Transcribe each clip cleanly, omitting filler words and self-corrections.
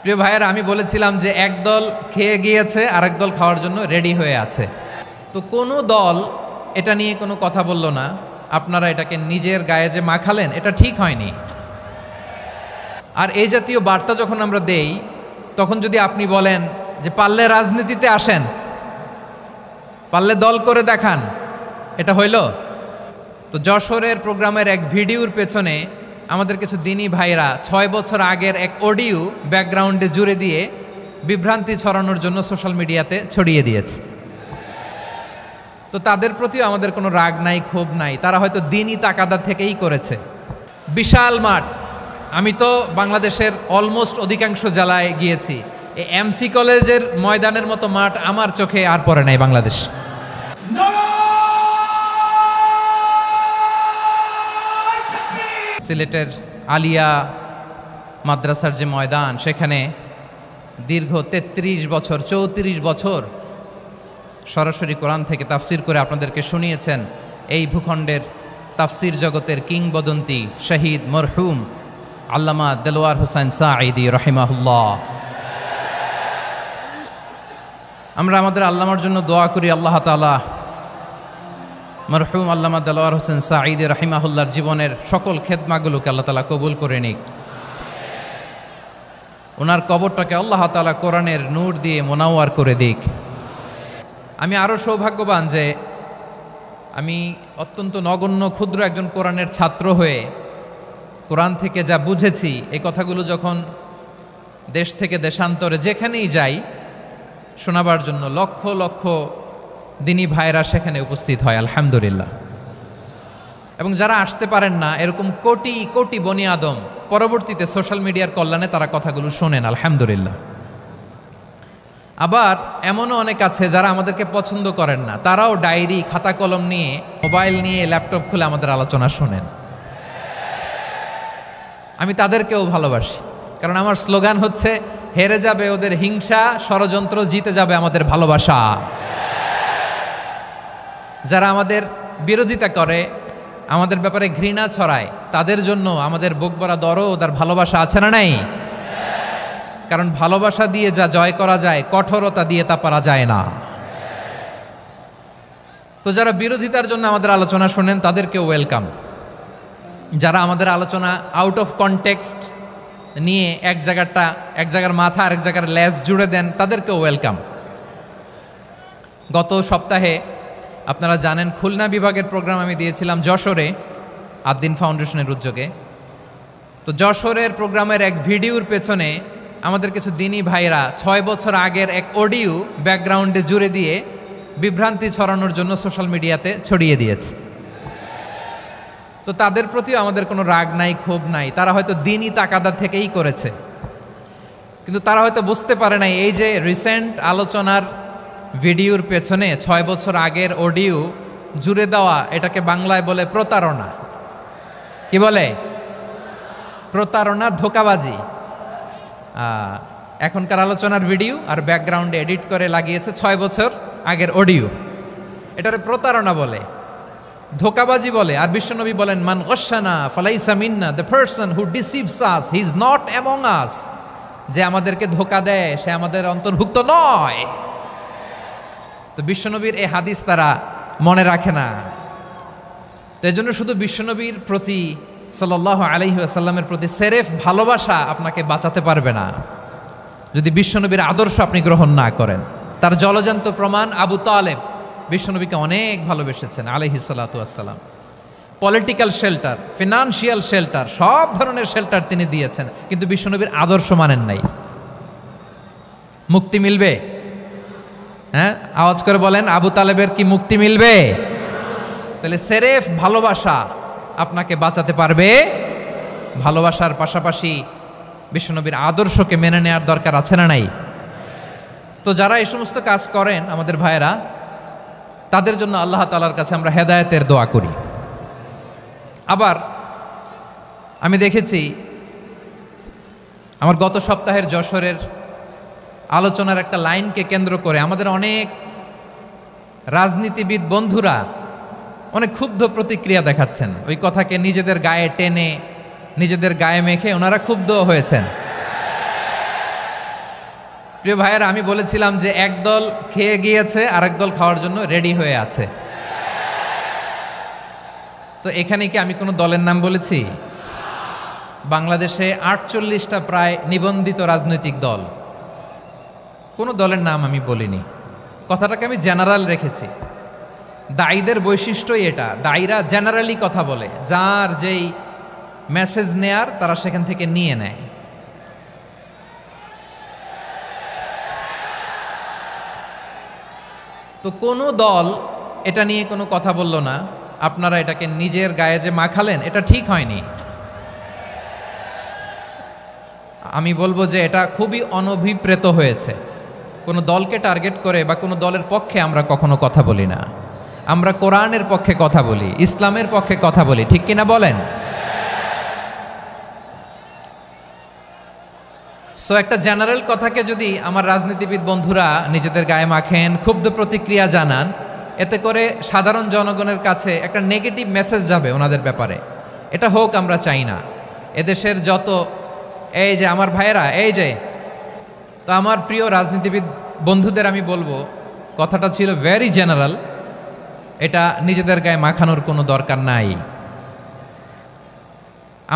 প্রিয় ভাইয়েরা, আমি বলেছিলাম যে একদল খেয়ে গিয়েছে আর একদল খাওয়ার জন্য রেডি হয়ে আছে। তো কোনো দল এটা নিয়ে কোনো কথা বলল না, আপনারা এটাকে নিজের গায়ে যে মাখালেন এটা ঠিক হয়নি। আর এই জাতীয় বার্তা যখন আমরা দেই, তখন যদি আপনি বলেন যে পারলে রাজনীতিতে আসেন, পারলে দল করে দেখান, এটা হইল? তো যশোরের প্রোগ্রামের এক ভিডিওর পেছনে আমাদের কিছু দিনী ভাইরা 6 বছর আগের এক অডিও ব্যাকগ্রাউন্ডে জুড়ে দিয়ে বিভ্রান্তি ছড়ানোর জন্য সোশ্যাল মিডিয়াতে ছড়িয়ে দিয়েছে। তো তাদের প্রতিও আমাদের কোনো রাগ নাই, ক্ষোভ নাই, তারা হয়তো দিনই তাকাদা থেকেই করেছে। বিশাল মাঠ, আমি তো বাংলাদেশের অলমোস্ট অধিকাংশ জেলায় গিয়েছি, এই এমসি কলেজের ময়দানের মতো মাঠ আমার চোখে আর পড়ে নাই বাংলাদেশ। সিলেটের আলিয়া মাদ্রাসার যে ময়দান, সেখানে দীর্ঘ 33 বছর 34 বছর সরাসরি কোরআন থেকে তাফসির করে আপনাদেরকে শুনিয়েছেন এই ভূখণ্ডের তাফসির জগতের কিংবদন্তি শহীদ মরহুম আল্লামা দেলোয়ার হোসেন সাঈদী রাহিমাহুল্লাহ। আমরা আমাদের আল্লামার জন্য দোয়া করি, আল্লাহ তাআলা মরহুম আল্লামা দেলোয়ার হোসেন সাঈদী রাহিমাহুল্লাহর জীবনের সকল খেদমাগুলোকে আল্লাহ তাআলা কবুল করে নিক। ওনার কবরটাকে আল্লাহ তাআলা কোরআনের নূর দিয়ে মোনাওয়ার করে দিক। আমি আরও সৌভাগ্যবান যে আমি অত্যন্ত নগণ্য ক্ষুদ্র একজন কোরআনের ছাত্র হয়ে কোরআন থেকে যা বুঝেছি, এই কথাগুলো যখন দেশ থেকে দেশান্তরে যেখানেই যাই শোনাবার জন্য লক্ষ লক্ষ দিনী ভাইরা সেখানে উপস্থিত হয়, আলহামদুলিল্লাহ। এবং যারা আসতে পারেন না, এরকম কোটি কোটি বনি আদম পরবর্তীতে সোশ্যাল মিডিয়ার কল্যাণে তারা কথাগুলো শোনেন, আলহামদুলিল্লাহ। আবার এমনও অনেক আছে যারা আমাদেরকে পছন্দ করেন না, তারাও ডায়েরি খাতা কলম নিয়ে, মোবাইল নিয়ে, ল্যাপটপ খুলে আমাদের আলোচনা শোনেন। আমি তাদেরকেও ভালোবাসি, কারণ আমার স্লোগান হচ্ছে হেরে যাবে ওদের হিংসা, ষড়যন্ত্র, জিতে যাবে আমাদের ভালোবাসা। যারা আমাদের বিরোধিতা করে, আমাদের ব্যাপারে ঘৃণা ছড়ায়, তাদের জন্য আমাদের বুক ভরা দরদ আর ভালোবাসা আছে না নাই? কারণ ভালোবাসা দিয়ে যা জয় করা যায়, কঠোরতা দিয়ে তা পারা যায় না। তো যারা বিরোধিতার জন্য আমাদের আলোচনা শোনেন তাদেরকে ওয়েলকাম। যারা আমাদের আলোচনা আউট অফ কনটেক্সট নিয়ে এক জায়গার মাথা আর এক জায়গার লেজ জুড়ে দেন, তাদেরকে ওয়েলকাম। গত সপ্তাহে আপনারা জানেন খুলনা বিভাগের প্রোগ্রাম আমি দিয়েছিলাম যশোরে আদ্দিন ফাউন্ডেশনের উদ্যোগে। তো যশোরের প্রোগ্রামের এক ভিডিওর পেছনে আমাদের কিছু দিনী ভাইরা 6 বছর আগের এক অডিও ব্যাকগ্রাউন্ডে জুড়ে দিয়ে বিভ্রান্তি ছড়ানোর জন্য সোশ্যাল মিডিয়াতে ছড়িয়ে দিয়েছে। তো তাদের প্রতিও আমাদের কোনো রাগ নাই, ক্ষোভ নাই, তারা হয়তো দিনই তাকাদা থেকেই করেছে। কিন্তু তারা হয়তো বুঝতে পারে নাই এই যে রিসেন্ট আলোচনার ভিডিওর পেছনে 6 বছর আগের অডিও জুড়ে দেওয়া, এটাকে বাংলায় বলে প্রতারণা। কি বলে? প্রতারণা, ধোঁকাবাজি। এখনকার আলোচনার ভিডিও আর ব্যাকগ্রাউন্ডে এডিট করে লাগিয়েছে 6 বছর আগের অডিও। এটারে প্রতারণা বলে, ধোঁকাবাজি বলে। আর বিশ্বনবী বলেন, মান গশানা ফালাইসা মিন্না, the person who deceives us he is not among us. যে আমাদেরকে ধোঁকা দেয় সে আমাদের অন্তর্ভুক্ত নয়। তো বিশ্বনবীর এই হাদিস তারা মনে রাখে না। তো এই জন্য শুধু বিশ্বনবীর প্রতি সাল্লাল্লাহু আলাইহি ওয়াসাল্লামের প্রতি সেরেফ ভালোবাসা আপনাকে বাঁচাতে পারবে না যদি বিশ্বনবীর আদর্শ আপনি গ্রহণ না করেন। তার জলজান্ত প্রমাণ, আবু তালেব বিশ্বনবীকে অনেক ভালোবেসেছেন আলাইহিস সালাতু ওয়াসসালাম। পলিটিক্যাল শেল্টার, ফিনান্সিয়াল শেল্টার, সব ধরনের শেল্টার তিনি দিয়েছেন, কিন্তু বিশ্বনবীর আদর্শ মানেন নাই। মুক্তি মিলবে? হ্যাঁ, আওয়াজ করে বলেন, আবু তালেবের কি মুক্তি মিলবে? তাহলে সেরেফ ভালোবাসা আপনাকে বাঁচাতে পারবে। ভালোবাসার পাশাপাশি বিশ্বনবীর আদর্শকে মেনে নেওয়ার দরকার আছে না নাই? তো যারা এই সমস্ত কাজ করেন আমাদের ভাইয়েরা, তাদের জন্য আল্লাহ তাআলার কাছে আমরা হেদায়েতের দোয়া করি। আবার আমি দেখেছি আমার গত সপ্তাহের যশোরের আলোচনার একটা লাইনকে কেন্দ্র করে আমাদের অনেক রাজনীতিবিদ বন্ধুরা অনেক ক্ষুব্ধ প্রতিক্রিয়া দেখাচ্ছেন। ওই কথাকে নিজেদের গায়ে টেনে, নিজেদের গায়ে মেখে ওনারা ক্ষুব্ধ হয়েছেন। প্রিয় ভাইয়েরা, আমি বলেছিলাম যে একদল খেয়ে গিয়েছে আর একদল খাওয়ার জন্য রেডি হয়ে আছে। তো এখানে কি আমি কোনো দলের নাম বলেছি? বাংলাদেশে 48টা প্রায় নিবন্ধিত রাজনৈতিক দল, কোনো দলের নাম আমি বলিনি। কথাটাকে আমি জেনারেল রেখেছি। দায়ীদের বৈশিষ্ট্যই এটা, দায়ীরা জেনারেলি কথা বলে, যার যেই মেসেজ নেয়ার তারা সেখান থেকে নিয়ে নেয়। তো কোনো দল এটা নিয়ে কোনো কথা বলল না, আপনারা এটাকে নিজের গায়ে যে মাখালেন এটা ঠিক হয়নি। আমি বলবো যে এটা খুবই অনভিপ্রেত হয়েছে। কোনো দলকে টার্গেট করে বা কোনো দলের পক্ষে আমরা কখনো কথা বলি না। আমরা কোরআনের পক্ষে কথা বলি, ইসলামের পক্ষে কথা বলি, ঠিক কিনা বলেন? সো একটা জেনারেল কথাকে যদি আমার রাজনীতিবিদ বন্ধুরা নিজেদের গায়ে মাখেন, ক্ষুব্ধ প্রতিক্রিয়া জানান, এতে করে সাধারণ জনগণের কাছে একটা নেগেটিভ মেসেজ যাবে ওনাদের ব্যাপারে। এটা হোক আমরা চাই না। এদেশের যত এই যে আমার ভাইয়েরা, এই যে, তো আমার প্রিয় রাজনীতিবিদ বন্ধুদের আমি বলবো, কথাটা ছিল ভেরি জেনারেল, এটা নিজেদের গায়ে মাখানোর কোনো দরকার নাই।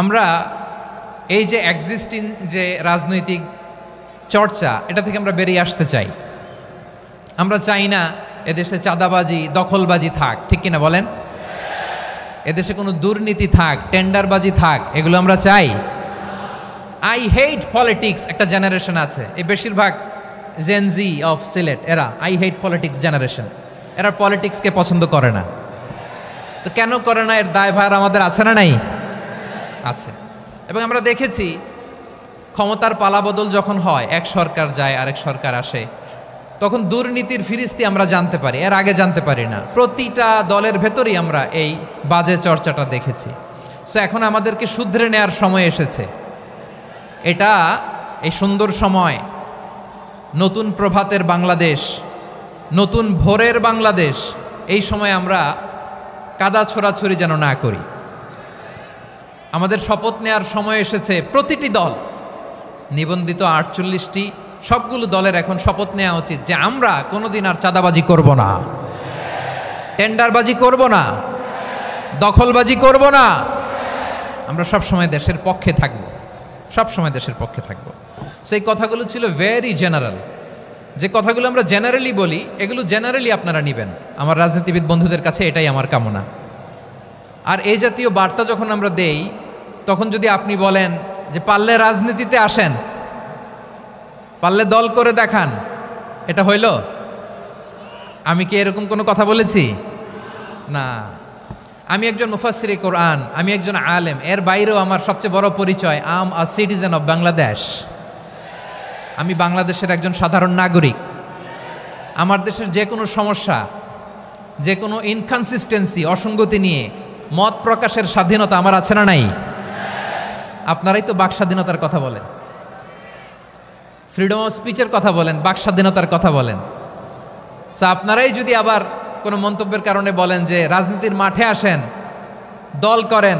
আমরা এই যে এক্সিস্টিং যে রাজনৈতিক চর্চা, এটা থেকে আমরা বেরিয়ে আসতে চাই। আমরা চাই না এদেশে চাঁদাবাজি, দখলবাজি থাক, ঠিক কিনা বলেন? এদেশে কোনো দুর্নীতি থাক, টেন্ডারবাজি থাক, এগুলো আমরা চাই। আই হেট পলিটিক্স একটা জেনারেশন আছে, এই বেশিরভাগ জেনজি অফ সিলেট, এরা আই হেট পলিটিক্স জেনারেশন। এরা পলিটিক্সকে পছন্দ করে না। তো কেন করে না, এর দায়ভার আমাদের আছে না নাই? আছে। এবং আমরা দেখেছি ক্ষমতার পালাবদল যখন হয়, এক সরকার যায় আরেক সরকার আসে, তখন দুর্নীতির ফিরিস্তি আমরা জানতে পারি, এর আগে জানতে পারি না। প্রতিটা দলের ভেতরেই আমরা এই বাজে চর্চাটা দেখেছি। সো এখন আমাদেরকে শুধরে নেওয়ার সময় এসেছে। এটা এই সুন্দর সময়, নতুন প্রভাতের বাংলাদেশ, নতুন ভোরের বাংলাদেশ, এই সময় আমরা কাদা ছোড়াছুরি যেন না করি। আমাদের শপথ নেওয়ার সময় এসেছে। প্রতিটি দল, নিবন্ধিত 48টি, সবগুলো দলের এখন শপথ নেওয়া উচিত যে আমরা কোনোদিন আর চাঁদাবাজি করব না, টেন্ডারবাজি করব না, দখলবাজি করব না। আমরা সবসময় দেশের পক্ষে থাকব, সবসময় দেশের পক্ষে থাকব। সেই কথাগুলো ছিল ভেরি জেনারেল। যে কথাগুলো আমরা জেনারেলি বলি, এগুলো জেনারেলি আপনারা নেবেন। আমার রাজনীতিবিদ বন্ধুদের কাছে এটাই আমার কামনা। আর এই জাতীয় বার্তা যখন আমরা দেই, তখন যদি আপনি বলেন যে পারলে রাজনীতিতে আসেন, পারলে দল করে দেখান, এটা হইল? আমি কি এরকম কোনো কথা বলেছি? না। আমি একজন মুফাসসিরে কোরআন, আমি একজন আলেম, এর বাইরেও আমার সবচেয়ে বড় পরিচয় আম আ সিটিজেন অফ বাংলাদেশ। আমি বাংলাদেশের একজন সাধারণ নাগরিক। আমার দেশের যে কোনো সমস্যা, যে কোনো ইনকনসিস্টেন্সি, অসঙ্গতি নিয়ে মত প্রকাশের স্বাধীনতা আমার আছে না নাই? আপনারাই তো বাক স্বাধীনতার কথা বলেন, ফ্রিডম অফ স্পিচের কথা বলেন, বাক স্বাধীনতার কথা বলেন। সো আপনারাই যদি আবার কোনো মন্তব্যের কারণে বলেন যে রাজনীতির মাঠে আসেন, দল করেন,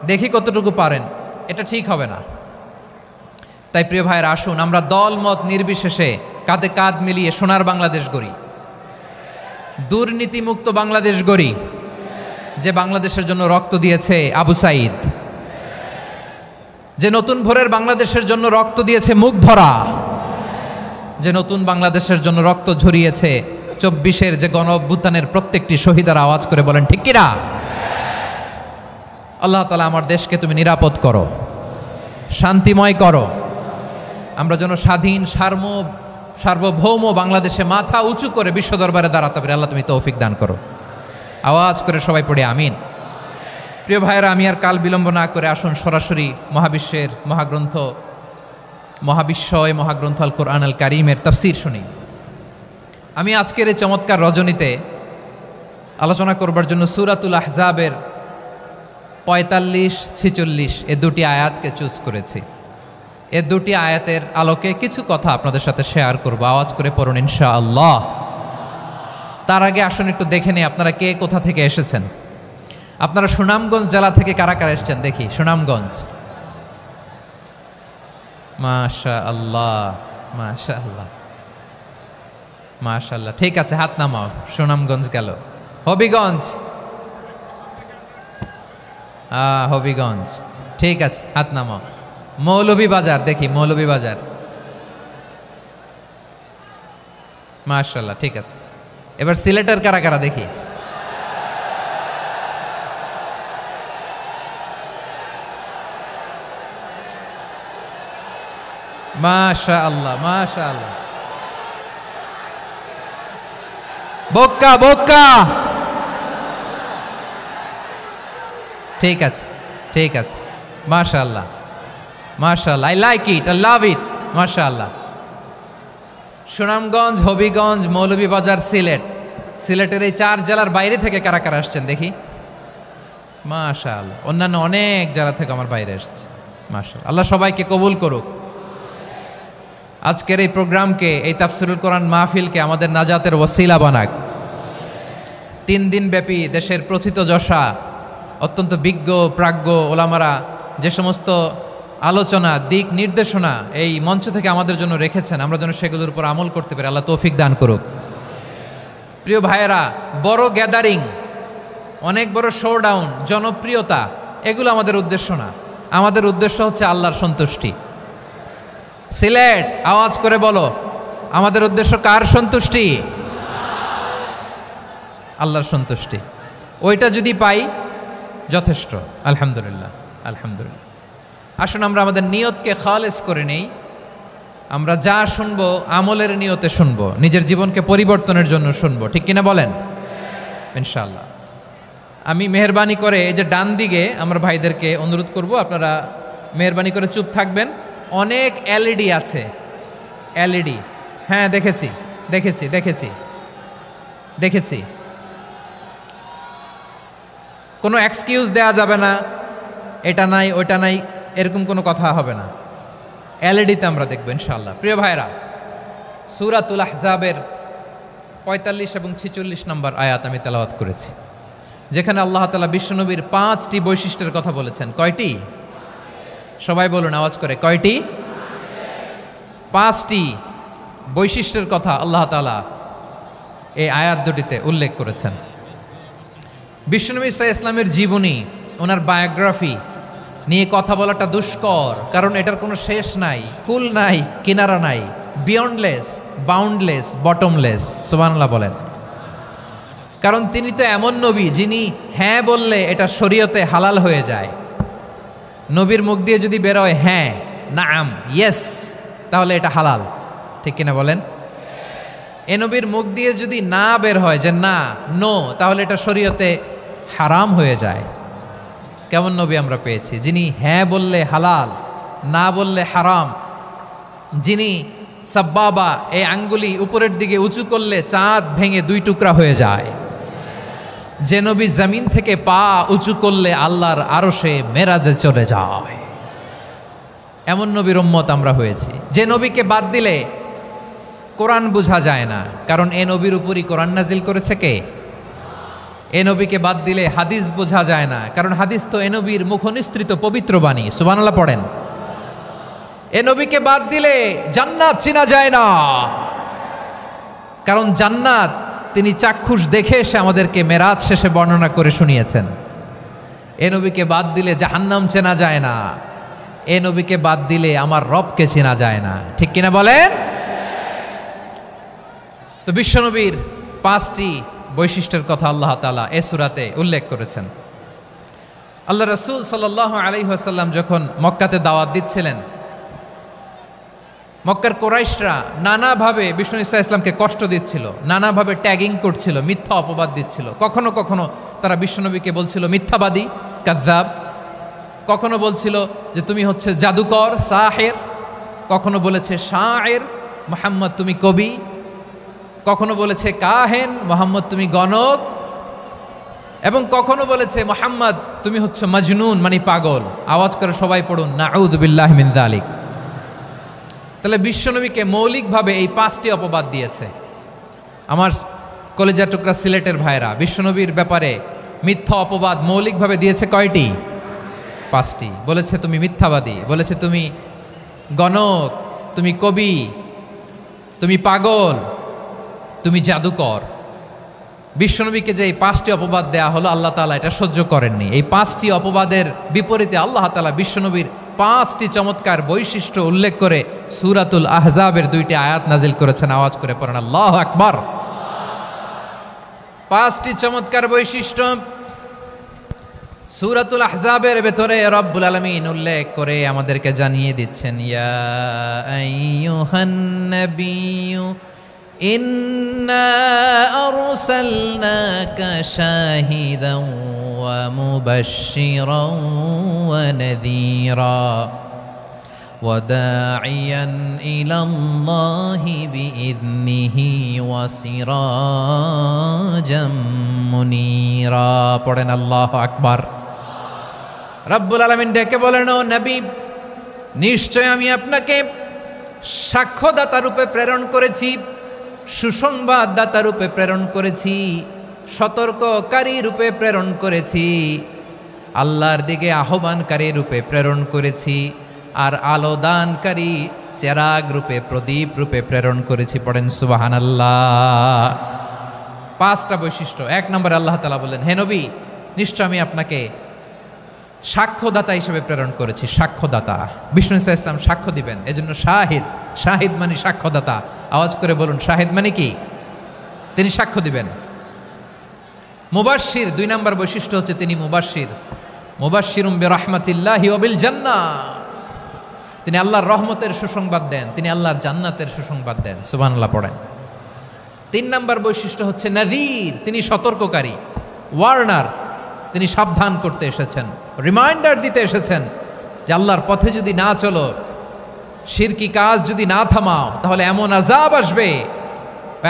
দেখি কতটুকু পারেন, এটা ঠিক হবে না। তাই প্রিয় ভাইয়ের, আসুন আমরা দল মত নির্বিশেষে কাঁধে কাঁধ মিলিয়ে সোনার বাংলাদেশ গড়ি, দুর্নীতিমুক্ত বাংলাদেশ গড়ি, যে বাংলাদেশের জন্য রক্ত দিয়েছে আবু সাঈদ, যে নতুন ভোরের বাংলাদেশের জন্য রক্ত দিয়েছে মুগ্ধরা, যে নতুন বাংলাদেশের জন্য রক্ত ঝরিয়েছে 24-এর যে গণ অভ্যুত্থানের প্রত্যেকটি শহীদের। আওয়াজ করে বলেন ঠিক কিনা? আল্লাহ তাআলা আমার দেশকে তুমি নিরাপদ করো, শান্তিময় করো। আমরা যেন স্বাধীন সার্বভৌম বাংলাদেশে মাথা উঁচু করে বিশ্ব দরবারে দাঁড়াতে পারি। আল্লাহ তুমি তৌফিক দান করো। আওয়াজ করে সবাই পড়ে আমিন। প্রিয় ভাইয়েরা, আমি আর কাল বিলম্ব না করে আসুন সরাসরি মহাবিশ্বের মহাগ্রন্থ, মহাবিশ্বয় মহাগ্রন্থ আল কোরআন আল কারীমের তাফসীর শুনি। আমি আজকের এই চমৎকার রজনীতে আলোচনা করবার জন্য সূরাতুল আহজাবের 45-46 এ দুটি আয়াতকে চুজ করেছি। এ দুটি আয়াতের আলোকে কিছু কথা আপনাদের সাথে শেয়ার করব। আওয়াজ করে পড়ুন ইনশাআল্লাহ। তার আগে আসুন একটু দেখে নিই আপনারা কে কোথা থেকে এসেছেন। আপনারা সুনামগঞ্জ জেলা থেকে কারা কারা এসেছেন দেখি। সুনামগঞ্জ, মাশাআল্লাহ, মাশাআল্লাহ, মাশাআল্লাহ। ঠিক আছে, হাত নামাও। সুনামগঞ্জ গেল। হবিগঞ্জ, হবিগঞ্জ, ঠিক আছে, হাত নামাও। মৌলভীবাজার, দেখি মৌলভীবাজার, মাশাআল্লাহ, ঠিক আছে। এবার সিলেটের কারা কারা দেখি। মাশাআল্লাহ, মাশাআল্লাহ। বক্কা, বক্কা, ঠিক আছে, ঠিক আছে, মাশাআল্লাহ, মাশাআল্লাহ, I like it, I love it, মাশাআল্লাহ। সুনামগঞ্জ, হবিগঞ্জ, মৌলভীবাজার, সিলেট। সিলেটের এই 4 জেলার বাইরে থেকে কারা কারা আসছেন দেখি। মাশাআল্লাহ, অন্যান্য অনেক জেলা থেকে আমার বাইরে এসেছে, মাশাআল্লাহ। আল্লাহ সবাইকে কবুল করুক। আজকের এই প্রোগ্রামকে, এই তাফসিরুল কোরআন মাহফিলকে আমাদের নাজাতের ওসিলা বানাক। 3 দিন ব্যাপী দেশের প্রথিতযশা অত্যন্ত বিজ্ঞ প্রাজ্ঞ ওলামারা যে সমস্ত আলোচনা, দিক নির্দেশনা এই মঞ্চ থেকে আমাদের জন্য রেখেছেন, আমরা যেন সেগুলোর উপর আমল করতে পারি। আল্লাহ তৌফিক দান করুক। প্রিয় ভাইয়েরা, বড় গ্যাদারিং, অনেক বড় শোডাউন, জনপ্রিয়তা, এগুলো আমাদের উদ্দেশ্য না। আমাদের উদ্দেশ্য হচ্ছে আল্লাহর সন্তুষ্টি। সিলেট, আওয়াজ করে বলো, আমাদের উদ্দেশ্য কার সন্তুষ্টি? আল্লাহর সন্তুষ্টি। ওইটা যদি পাই যথেষ্ট, আলহামদুলিল্লাহ, আলহামদুলিল্লাহ। আসুন আমরা আমাদের নিয়তকে খালেস করে নেই। আমরা যা শুনবো আমলের নিয়তে শুনবো, নিজের জীবনকে পরিবর্তনের জন্য শুনবো, ঠিক কিনা বলেন? ইনশাআল্লাহ। আমি মেহরবানি করে এই যে ডান দিকে আমার ভাইদেরকে অনুরোধ করব, আপনারা মেহরবানি করে চুপ থাকবেন। অনেক এলইডি আছে, এলইডি, হ্যাঁ দেখেছি, দেখেছি, দেখেছি, দেখেছি। কোনো এক্সকিউজ দেয়া যাবে না, এটা নাই ওইটা নাই, এরকম কোনো কথা হবে না। এলইডিতে আমরা দেখব ইনশাআল্লাহ। প্রিয় ভাইরা, সূরাতুল আহজাবের 45 এবং 46 নম্বর আয়াত আমি তেলাওয়াত করেছি, যেখানে আল্লাহ তাআলা বিশ্বনবীর 5টি বৈশিষ্ট্যের কথা বলেছেন। কয়টি? সবাই বলুন আওয়াজ করে, কয়টি? 5টি বৈশিষ্ট্যের কথা আল্লাহ তাআলা এই আয়াত দুটিতে উল্লেখ করেছেন। বিশ্বনবী সাল্লাল্লাহু আলাইহি ইসলামের জীবনী, ওনার বায়োগ্রাফি নিয়ে কথা বলাটা দুষ্কর, কারণ এটার কোনো শেষ নাই, কুল নাই, কিনারা নাই, বিয়ন্ডলেস, বাউন্ডলেস, বটমলেস। সুবহানাল্লাহ বলেন। কারণ তিনি তো এমন নবী যিনি হ্যাঁ বললে এটা শরীয়তে হালাল হয়ে যায়। নবীর মুখ দিয়ে যদি বেরোয় হ্যাঁ, নাম, ইয়েস, তাহলে এটা হালাল, ঠিক কিনা বলেন? এ নবীর মুখ দিয়ে যদি না বের হয় যে না, নো, তাহলে এটা শরীয়তে হারাম হয়ে যায়। কেমন নবী আমরা পেয়েছি, যিনি হ্যাঁ বললে হালাল, না বললে হারাম, যিনি সাব্বাবা, এই আঙ্গুলি উপরের দিকে উঁচু করলে চাঁদ ভেঙে 2 টুকরা হয়ে যায়, যে নবী জমিন থেকে পা উঁচু করলে আল্লাহর আরশে মেরাজে চলে যায়, এমন নবীর উম্মত আমরা হয়েছি। যে নবীকে বাদ দিলে কোরআন বোঝা যায় না, কারণ এ নবীর উপরই কোরআন নাজিল করেছে কে? এ নবীকে বাদ দিলে হাদিস বোঝা যায় না, কারণ হাদিস তো এ নবীর মুখনিসৃত পবিত্র বাণী। সুবহানাল্লাহ পড়েন। এ নবীকে বাদ দিলে জান্নাত চেনা যায় না, কারণ জান্নাত তিনি চাক্ষুষ দেখে এসে আমাদেরকে মেরাজ শেষে বর্ণনা করে শুনিয়েছেন। এ নবীকে বাদ দিলে জাহান্নাম চেনা যায় না, এ নবীকে বাদ দিলে আমার রবকে চেনা যায় না, ঠিক কিনা বলেন? তো বিশ্বনবীর 5টি বৈশিষ্ট্যের কথা আল্লাহ তাআলা এ সূরাতে উল্লেখ করেছেন। আল্লাহ রাসূল সাল্লাল্লাহু আলাইহি ওয়াসাল্লাম যখন মক্কাতে দাওয়াত দিচ্ছিলেন, মক্কার কুরাইশরা নানাভাবে বিষ্ণু ইসা ইসলামকে কষ্ট দিচ্ছিল, নানাভাবে ট্যাগিং করছিল, মিথ্যা অপবাদ দিচ্ছিল। কখনো কখনো তারা বিশ্বনবীকে বলছিল মিথ্যাবাদী, কাযযাব। কখনো বলছিল যে তুমি হচ্ছে জাদুকর, সাহের। কখনো বলেছে শায়ের, মুহাম্মদ তুমি কবি। কখনো বলেছে কাহেন, মুহাম্মদ তুমি গণক। এবং কখনো বলেছে মুহাম্মদ তুমি হচ্ছে মাজনুন, মানে পাগল। আওয়াজ করে সবাই পড়ুন, নাউযু বিল্লাহি মিন যালিক। তাহলে বিশ্বনবীকে মৌলিকভাবে এই 5টি অপবাদ দিয়েছে। আমার কলেজা টুকরা সিলেটের ভাইরা, বিশ্বনবীর ব্যাপারে মিথ্যা অপবাদ মৌলিকভাবে দিয়েছে কয়টি? 5টি। বলেছে তুমি মিথ্যাবাদী, বলেছে তুমি গণক, তুমি কবি, তুমি পাগল, তুমি জাদুকর। বিশ্বনবীকে যে এই 5টি অপবাদ দেয়া হলো, আল্লাহ তাআলা এটা সহ্য করেননি। এই 5টি অপবাদের বিপরীতে আল্লাহ তাআলা বিশ্বনবীর 5টি চমৎকার বৈশিষ্ট্য উল্লেখ করে সূরাতুল আহজাবের 2টি আয়াত নাজিল করেছেন। আওয়াজ করে পড়েন আল্লাহু আকবার। 5টি চমৎকার বৈশিষ্ট্য সূরাতুল আহজাবের ভেতরে রব্বুল আলামিন উল্লেখ করে আমাদেরকে জানিয়ে দিচ্ছেন, ইয়া আইয়ুহান নাবিয়্যু ইন্না আরসালনাকা শাহিদান ওয়া মুবাশশিরান ওয়া নাযীরা ওয়া দাঈয়ান ইলাল্লাহি বিইذনিহি ওয়া সিরাজাম মুনীরা। পড়েন আল্লাহু আকবার। রব্বুল আলামিন ডেকে বলেন, ও নবী, নিশ্চয় আমি আপনাকে সাক্ষ্যদাতা রূপে প্রেরণ করেছি, সুসংবাদদাতা রূপে প্রেরণ করেছি, সতর্ককারী রূপে প্রেরণ করেছি, আল্লাহর দিকে আহ্বানকারী রূপে প্রেরণ করেছি, আর আলোদানকারী চেরাগ রূপে, প্রদীপ রূপে প্রেরণ করেছি। পড়েন সুবহানাল্লাহ। 5টা বৈশিষ্ট্য। 1 নম্বরে আল্লাহ তাআলা বললেন, হে নবী, নিশ্চয় আমি আপনাকে সাক্ষ্যদাতা হিসেবে প্রেরণ করেছি। সাক্ষ্যদাতা, বিষ্ণু ইসা ইসলাম সাক্ষ্য দিবেন, এজন্য শাহিদ। শাহিদ মানে সাক্ষ্যদাতা। আওয়াজ করে বলুন, শাহিদ মানে কি? তিনি সাক্ষ্য দিবেন। মুবাশশির, 2 নম্বর বৈশিষ্ট্য হচ্ছে তিনি মুবাশশির। মুবাশশিরুম বিরাহমাতিল্লাহি ওয়া বিল জান্নাহ, তিনি আল্লাহর রহমতের সুসংবাদ দেন, তিনি আল্লাহর জান্নাতের সুসংবাদ দেন। সুবহানাল্লাহ পড়েন। 3 নম্বর বৈশিষ্ট্য হচ্ছে নাযীর, তিনি সতর্ককারী, ওয়ার্নার, তিনি সাবধান করতে এসেছেন, রিমাইন্ডার দিতে এসেছেন যে আল্লাহর পথে যদি না চলো, শিরকি কাজ যদি না থামাও, তাহলে এমন আযাব আসবে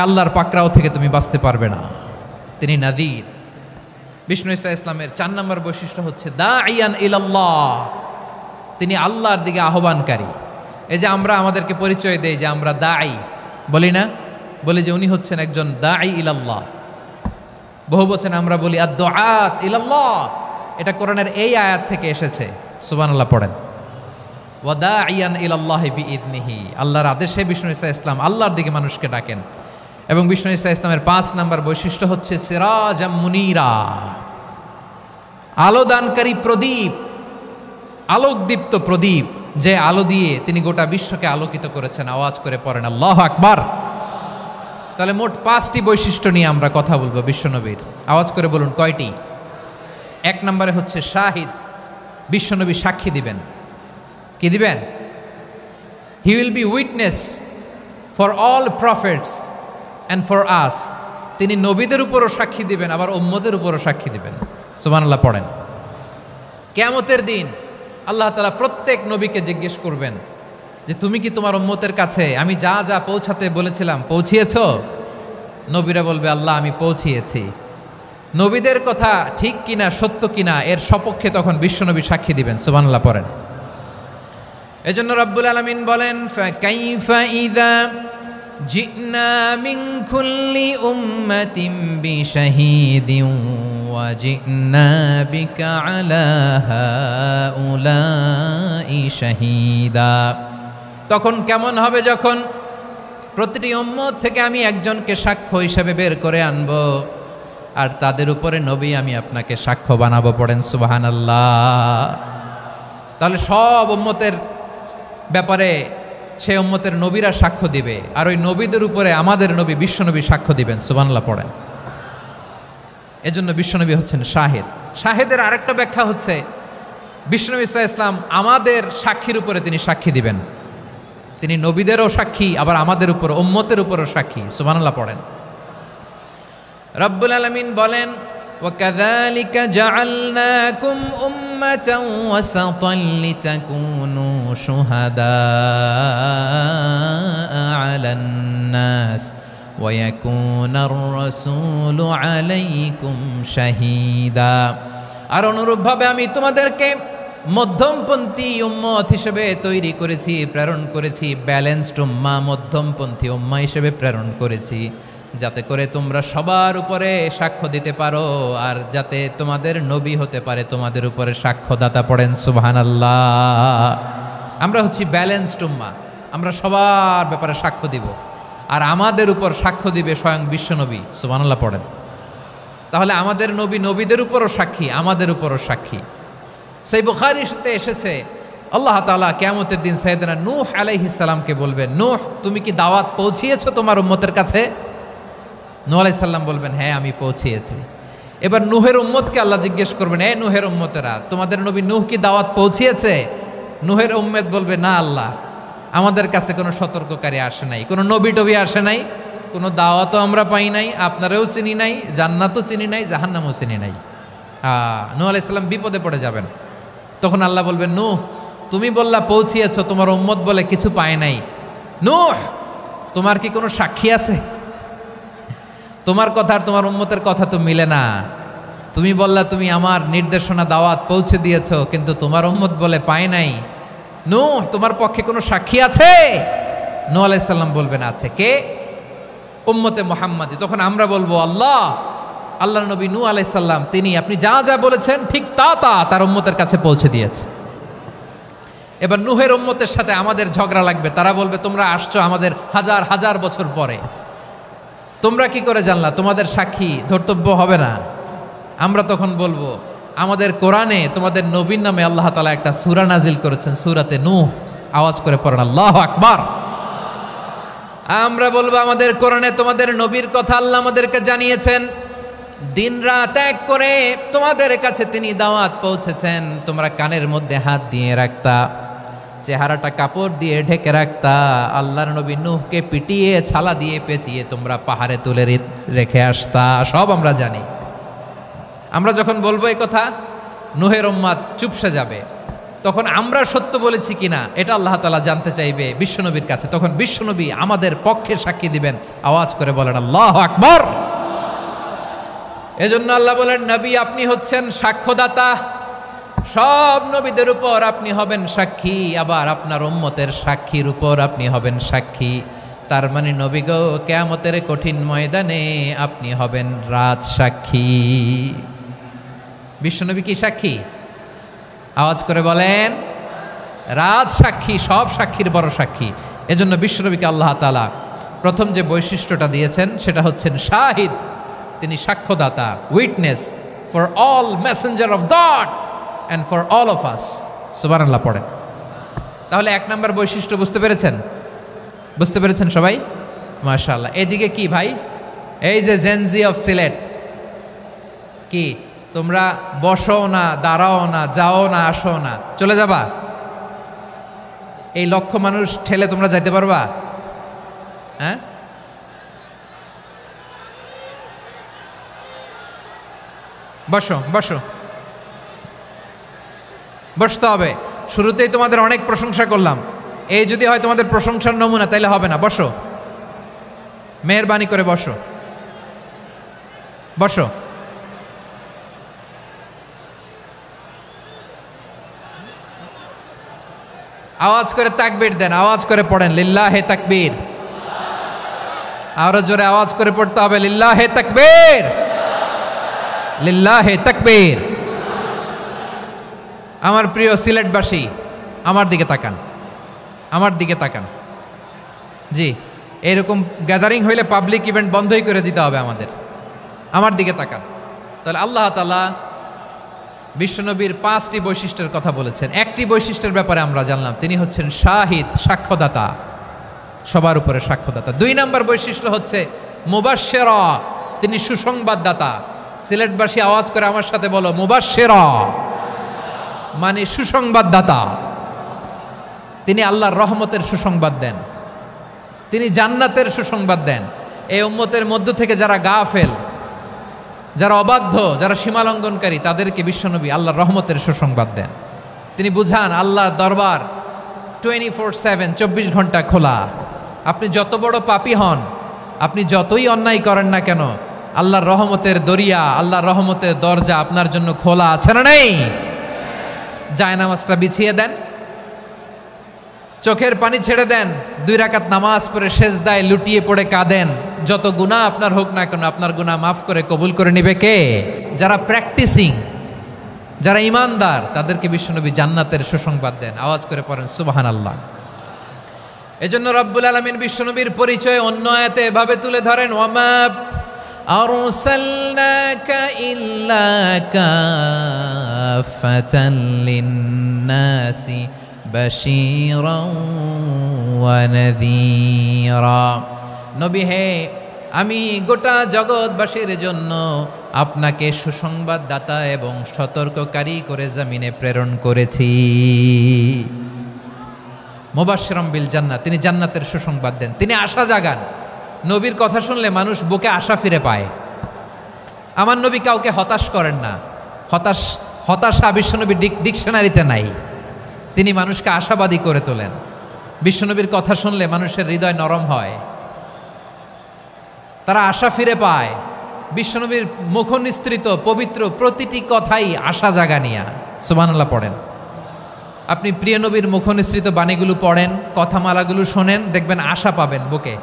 আল্লাহর পাকড়াও থেকে তুমি বাঁচতে পারবে না। তিনি নাযীর। বিষ্ণু ইসা ইসলামের 4 নম্বর বৈশিষ্ট্য হচ্ছে দাঈয়ান ইলাল্লাহ, তিনি আল্লাহর দিকে আহ্বানকারী। এই যে আমরা আমাদেরকে পরিচয় দেই যে আমরা দাঈ, বলি না? বলি যে উনি হচ্ছেন একজন দাঈ ইলাল্লাহ। বহু বচন আমরা বলি আদ-দুআত ইলাল্লাহ। এটা কোরআনের এই আয়াত থেকে এসেছে। সুবহানাল্লাহ পড়েন। ওয়া দাঈয়ান ইলাল্লাহি বিইذনিহি, আল্লাহর আদেশে বিষ্ণু ইসা ইসলাম আল্লাহর দিকে মানুষকে ডাকেন। এবং বিষ্ণু ইসা ইসলামের 5 নম্বর বৈশিষ্ট্য হচ্ছে সিরাজাম মুনীরা, আলোদানকারী প্রদীপ, আলোকদীপ্ত প্রদীপ, যে আলো দিয়ে তিনি গোটা বিশ্বকে আলোকিত করেছেন। আওয়াজ করে পড়েন আল্লাহু আকবার। তাহলে মোট 5টি বৈশিষ্ট্য নিয়ে আমরা কথা বলবো বিশ্বনবীর। আওয়াজ করে বলুন কয়টি? 1 নম্বরে হচ্ছে শাহিদ, বিশ্বনবী সাক্ষী দিবেন। কি দিবেন? He will be witness for all prophets and for us. তিনি নবীদের উপরও সাক্ষী দিবেন, আবার উম্মতের উপরও সাক্ষী দিবেন। সুবহানাল্লাহ পড়েন। কিয়ামতের দিন আল্লাহ তাআলা প্রত্যেক নবীকে জিজ্ঞেস করবেন যে তুমি কি তোমার উম্মতের কাছে আমি যা যা পৌঁছাতে বলেছিলাম পৌঁছিয়েছো? নবীরা বলবে, আল্লাহ আমি পৌঁছিয়েছি। নবীদের কথা ঠিক কিনা, সত্য কিনা, এর সপক্ষে তখন বিশ্বনবী সাক্ষী দিবেন। সুবহানাল্লাহ পড়েন। এজন্য রব্বুল আলামিন বলেন, ফাকাইফা ইযা জিনা মিন কুল্লি উম্মাতিন বিশাহীদিন ওয়া জিনা বিকা আলা হাউলাই শাহীদা। তখন কেমন হবে যখন প্রতিটি উম্মত থেকে আমি একজনকে সাক্ষ্য হিসেবে বের করে আনব, আর তাদের উপরে নবী আমি আপনাকে সাক্ষ্য বানাবো। পড়েন সুবহানাল্লাহ। তাহলে সব উম্মতের ব্যাপারে সেই উম্মতের নবীরা সাক্ষ্য দিবে, আর ওই নবীদের উপরে আমাদের নবী বিশ্বনবী সাক্ষ্য দিবেন। সুবহানাল্লাহ পড়েন। এজন্য বিশ্বনবী হচ্ছেন শাহিদ। শাহিদের আরেকটা ব্যাখ্যা হচ্ছে বিশ্বনবী সাল্লাল্লাহু আলাইহি ওয়াসাল্লাম আমাদের সাক্ষীর উপরে তিনি সাক্ষী দিবেন। তিনি নবীদেরও সাক্ষী, আবার আমাদের উপর, উম্মতের উপরও সাক্ষী। সুবহানাল্লাহ পড়েন। রব্বুল আলামিন বলেন, وَكَذَلِكَ جَعَلْنَاكُمْ أُمَّةً وَسَطًا لِتَكُونُوا شُهَدَاءَ عَلَى النَّاسِ وَيَكُونَ الرَّسُولُ عَلَيْكُمْ شَهِيدًا। আর অনুরূপভাবে আমি তোমাদেরকে মধ্যমপন্থী উম্মত হিসেবে তৈরি করেছি, প্রেরণ করেছি। ব্যালেন্সড উম্মাহ, মধ্যমপন্থী উম্মাহ হিসেবে প্রেরণ করেছি, যাতে করে তোমরা সবার উপরে সাক্ষ্য দিতে পারো, আর যাতে তোমাদের নবী হতে পারে তোমাদের উপরে সাক্ষ্যদাতা। পড়েন সুবহানাল্লাহ। আমরা হচ্ছি ব্যালেন্সড উম্মাহ, আমরা সবার ব্যাপারে সাক্ষ্য দিব। আর আমাদের উপর সাক্ষ্য দিবে স্বয়ং বিশ্বনবী, সুবহানাল্লাহ পড়েন। তাহলে আমাদের নবী নবীদের উপরও সাক্ষী, আমাদের উপরও সাক্ষী। সেই বুখারীতে এসেছে আল্লাহ তাআলা কিয়ামতের দিন সাইয়েদনা নূহ আলাইহিস সালামকে বলবেন, নূহ তুমি কি দাওয়াত পৌঁছিয়েছো তোমার উম্মতের কাছে? নূহ আলাইহিস সালাম বলবেন, হ্যাঁ আমি পৌঁছিয়েছি। এবার নূহের উম্মতকে আল্লাহ জিজ্ঞেস করবেন, এ নূহের উম্মতেরা, তোমাদের নবী নূহ কি দাওয়াত পৌঁছিয়েছে? নূহের উম্মত বলবে, না আল্লাহ, আমাদের কাছে কোনো সতর্ককারী আসে নাই, কোনো নবী টবি আসে নাই, কোনো দাওয়াতও আমরা পাই নাই, আপনারাও চিনি নাই, জান্নাতও চিনি নাই, জাহান্নামও চিনি নাই। নূহ আলাইহিস সালাম বিপদে পড়ে যাবেন। তখন আল্লাহ বলবেন, নূহ তুমি বললা পৌঁছিয়েছো, তোমার উম্মত বলে কিছু পায় নাই। নূহ তোমার কি কোনো সাক্ষী আছে? তোমার কথা আর তোমার উম্মতের কথা তো মিলে না। তুমি বললা তুমি আমার নির্দেশনা দাওয়াত পৌঁছে দিয়েছো, কিন্তু তোমার উম্মত বলে পায় নাই। নূহ তোমার পক্ষে কোনো সাক্ষী আছে? নূহ আলাইহিস সালাম বলবেন আছে। কে? উম্মতে মুহাম্মাদি। তখন আমরা বলবো, আল্লাহ, আল্লাহর নবী নূহ আলাইহিস সালাম তিনি আপনি যা যা বলেছেন ঠিক তা তা তার উম্মতের কাছে পৌঁছে দিয়েছে। এবার নূহের উম্মতের সাথে আমাদের ঝগড়া লাগবে। তারা বলবে, তোমরা আসছো আমাদের হাজার হাজার বছর পরে, তোমরা কি করে জানলা? তোমাদের সাক্ষী ধর্তব্য হবে না। আমরা তখন বলবো, আমাদের কোরআনে তোমাদের নবীর নামে আল্লাহ তাআলা একটা সূরা নাজিল করেছেন, সূরাতে নূহ। আওয়াজ করে পড়েন আল্লাহু আকবার। আমরা বলবো, আমাদের কোরআনে তোমাদের নবীর কথা আল্লাহ আমাদেরকে জানিয়েছেন, দিন রাত এক করে তোমাদের কাছে তিনি দাওয়াত পৌঁছেছেন। তোমরা কানের মধ্যে হাত দিয়ে রাখতা, চেহারাটা কাপড় দিয়ে ঢেকে রাখতা, আল্লাহর নবী নূহকে পিটিয়ে ছালা দিয়ে পেঁচিয়ে তোমরা পাহাড়ে তুলে রেখে আসতা। সব আমরা জানি। আমরা যখন বলবো এই কথা, নূহের উম্মত চুপসে যাবে। তখন আমরা সত্য বলেছি কিনা এটা আল্লাহ তাআলা জানতে চাইবে বিশ্বনবীর কাছে। তখন বিশ্বনবী আমাদের পক্ষে সাক্ষী দিবেন। আওয়াজ করে বলেন আল্লাহু আকবার। এজন্য আল্লাহ বলেন, নবী আপনি হচ্ছেন সাক্ষ্যদাতা, সব নবীদের উপর আপনি হবেন সাক্ষী, আবার আপনার উম্মতের সাক্ষীর উপর আপনি হবেন সাক্ষী। তার মানে নবী গো, কিয়ামতের কঠিন ময়দানে আপনি হবেন রাজ সাক্ষী। বিশ্বনবী কি সাক্ষী? আওয়াজ করে বলেন, রাজ সাক্ষী, সব সাক্ষীর বড় সাক্ষী। এজন্য বিশ্বনবীকে আল্লাহ তাআলা প্রথম যে বৈশিষ্ট্যটা দিয়েছেন সেটা হচ্ছেন শাহিদ। তিনি সাক্ষ্যদাতা, witness for all messenger of God and for all of us. সুবহানাল্লাহ পড়েন। তাহলে এক নম্বর বৈশিষ্ট্য বুঝতে পেরেছেন? বুঝতে পেরেছেন সবাই? মাশাআল্লাহ। এদিকে কি ভাই, এই যে জেনজি অফ সিলেট, কি তোমরা বসো না, দাঁড়াও না, যাও না, আসো না, চলে যাবা? এই লক্ষ মানুষ ঠেলে তোমরা যাইতে পারবা? হ্যাঁ, বসো বসো, বসতে হবে। শুরুতেই তোমাদের অনেক প্রশংসা করলাম, এই যদি হয় তোমাদের প্রশংসার নমুনা, তাইলে হবে না। বসো, মেহেরবানি করে বসো, বসো। আওয়াজ করে তাকবীর দেন, আওয়াজ করে পড়েন লিল্লাহে তাকবীর। আরো জোরে আওয়াজ করে পড়তে হবে, লিল্লাহে তাকবীর, লিল্লাহে তাকবীর। আমার প্রিয় সিলেটবাসী, আমার দিকে তাকান, আমার দিকে তাকান। জি, এরকম গ্যাদারিং হইলে পাবলিক ইভেন্ট বন্ধই করে দিতে হবে আমাদের। আমার দিকে তাকান। তাহলে আল্লাহ তাআলা বিশ্বনবীর 5টি বৈশিষ্ট্যের কথা বলেছেন। একটি বৈশিষ্ট্যের ব্যাপারে আমরা জানলাম, তিনি হচ্ছেন শাহিদ, সাক্ষ্যদাতা, সবার উপরে সাক্ষ্যদাতা। 2 নম্বর বৈশিষ্ট্য হচ্ছে মুবাশশিরা, তিনি সুসংবাদদাতা। সিলেটবাসী আওয়াজ করে আমার সাথে বলো, মুবাশশিরা মানে সুসংবাদদাতা। তিনি আল্লাহর রহমতের সুসংবাদ দেন, তিনি জান্নাতের সুসংবাদ দেন। এই উম্মতের মধ্য থেকে যারা গাফেল, যারা অবাধ্য, যারা সীমালঙ্ঘনকারী, তাদেরকে বিশ্বনবী আল্লাহর রহমতের সুসংবাদ দেন। তিনি বুঝান আল্লাহর দরবার 24/7, 24 ঘন্টা খোলা। আপনি যত বড় পাপী হন, আপনি যতই অন্যায় করেন না কেন, আল্লাহর রহমতের দরিয়া, আল্লাহর রহমতের দরজা আপনার জন্য খোলা আছে না নেই? জায়নামাজটা বিছিয়ে দেন, চোখের পানি ছেড়ে দেন, 2 রাকাত নামাজ পড়ে সেজদায় লুটিয়ে পড়ে কাঁদেন। যত গুনাহ আপনার হোক না কেন, আপনার গুনাহ মাফ করে কবুল করে নিবে কে? যারা প্র্যাকটিসিং, যারা ইমানদার, তাদেরকে বিশ্বনবী জান্নাতের সুসংবাদ দেন। আওয়াজ করে পড়েন সুবহানাল্লাহ। এজন্য রব্বুল আলামিন বিশ্বনবীর পরিচয় অন্য আয়াতে এভাবে তুলে ধরেন, ওয়ামা আরসালনাকা ইল্লা কাফাতান লিন্নাসি বাশীরাও ওয়া নাযীরা। নবী হে, আমি গোটা জগৎবাসীর জন্য আপনাকে সুসংবাদদাতা এবং সতর্ককারী করে জমিনে প্রেরণ করেছি। মুবাশশিরাম বিল জান্নাত, তিনি জান্নাতের সুসংবাদ দেন, তিনি আশা জাগান। নবীর কথা শুনলে মানুষ বুকে আশা ফিরে পায়। আমার নবী কাউকে হতাশ করেন না। হতাশা বিশ্বনবীর ডিকশনারিতে নাই। তিনি মানুষকে আশাবাদী করে তোলেন। বিশ্বনবীর কথা শুনলে মানুষের হৃদয় নরম হয়, তারা আশা ফিরে পায়। বিশ্বনবীর মুখ নিঃসৃত পবিত্র প্রতিটি কথাই আশা জাগানিয়া। সুবহানাল্লাহ পড়েন। আপনি প্রিয় নবীর মুখ নিঃসৃত বাণীগুলো পড়েন, কথামালাগুলো শোনেন, দেখবেন আশা পাবেন, বুকে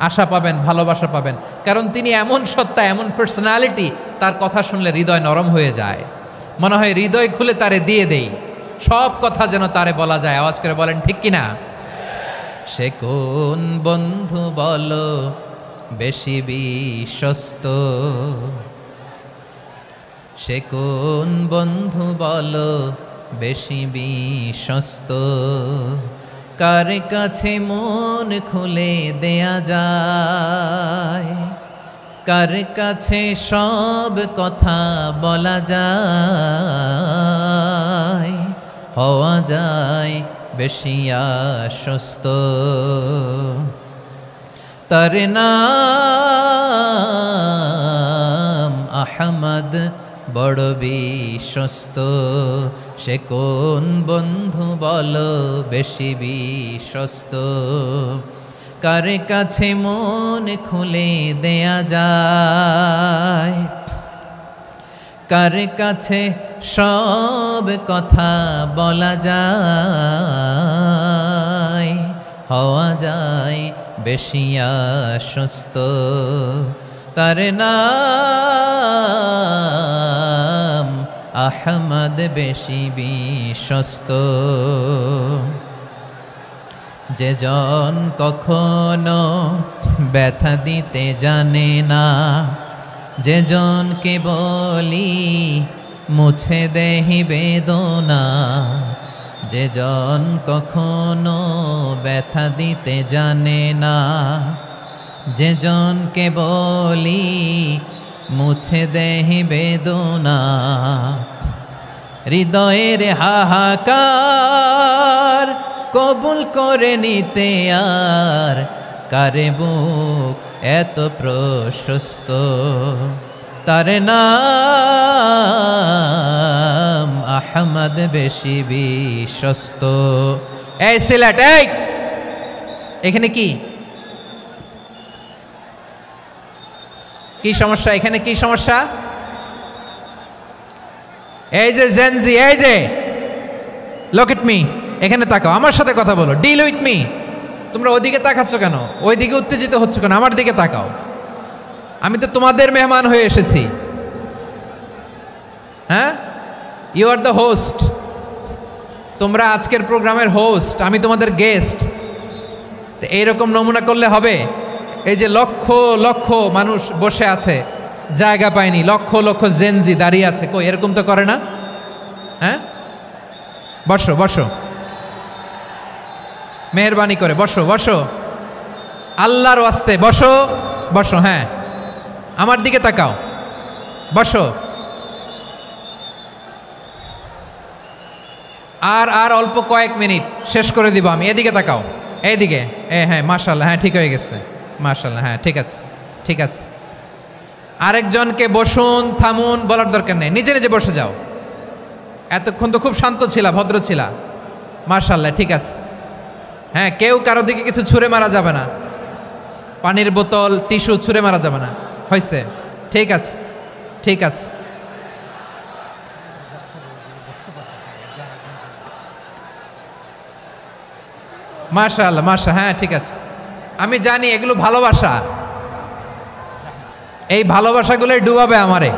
আশা পাবেন, ভালোবাসা পাবেন। কারণ তিনি এমন সত্তা, এমন পার্সোনালিটি, তার কথা শুনলে হৃদয় নরম হয়ে যায়। মনে হয় হৃদয় খুলে তারে দিয়ে দেই, সব কথা যেন তারে বলা যায়। আওয়াজ করে বলেন ঠিক কিনা? সে কোন বন্ধু বলো বেশি বিশ্বস্ত, সে কোন বন্ধু বলো বেশি বিশ্বস্ত, কার কাছে মন খুলে দেয়া যায়, কার কাছে সব কথা বলা যায়, হওয়া যায় বেশি আশ্বস্ত। তার নাম আহমদ, বড় বিশ্বস্ত। সে কোন বন্ধু বলো বেশি বিশ্বস্ত, কার কাছে মন খুলে দেয়া যায়, কার কাছে সব কথা বলা যায়, হওয়া যায় বেশি আশ্বস্ত। তার নাম আহমদ, বেশি বিশ্বস্ত। যে জন কখনো ব্যথা দিতে জানে না, যে জনকে বলি মুছে দেহি বেদনা, যে জন কখনো ব্যথা দিতে জানে না, যে জনকে বলি মুছে দেহি বেদনা, হৃদয়ের হাহাকার কবুল করে নিতে আর কারে বুক এত প্রশস্ত। তার নাম আহমদ, বেশি বিশ্বস্ত। এই সিলেট, এই এখানে কি কি সমস্যা? এখানে কি সমস্যা? এই যে জেনজি, এই যে লুক এট মি, এখানে তাকাও, আমার সাথে কথা বলো, ডিল উইথ মি। তোমরা ওইদিকে তাকাচ্ছ কেন? ওইদিকে উত্তেজিত হচ্ছ কেন? আমার দিকে তাকাও। আমি তো তোমাদের মেহমান হয়ে এসেছি। হ্যাঁ, ইউ আর দ্য হোস্ট। তোমরা আজকের প্রোগ্রামের হোস্ট, আমি তোমাদের গেস্ট। তো এইরকম নমুনা করলে হবে? এই যে লক্ষ লক্ষ মানুষ বসে আছে, জায়গা পায়নি, লক্ষ লক্ষ জেনজি দাঁড়িয়ে আছে, কই এরকম তো করে না? হ্যাঁ, বসো বসো, মেহরবানি করে বসো বসো, আল্লাহর ওয়াস্তে বসো বসো। হ্যাঁ, আমার দিকে তাকাও, বসো। আর আর অল্প কয়েক মিনিট, শেষ করে দিব আমি। এদিকে তাকাও, এইদিকে। হ্যাঁ, মাশাআল্লাহ, হ্যাঁ ঠিক হয়ে গেছে, মাশাআল্লাহ, হ্যাঁ ঠিক আছে ঠিক আছে। আরেকজনকে বসুন, থামুন বলার দরকার নেই, নিজে নিজে বসে যাও। এতক্ষণ তো খুব শান্ত ছিলা, ভদ্র ছিলা, মাশাআল্লাহ, ঠিক আছে। হ্যাঁ, কেউ কারো দিকে কিছু ছুঁড়ে মারা যাবে না, পানির বোতল, টিস্যু ছুঁড়ে মারা যাবে না, হয়েছে? ঠিক আছে ঠিক আছে। মাশাআল্লাহ মাশাআল্লাহ, হ্যাঁ ঠিক আছে। আমি জানি এগুলো ভালোবাসা, এই ভালোবাসাগুলোই ডুবাবে আমারে।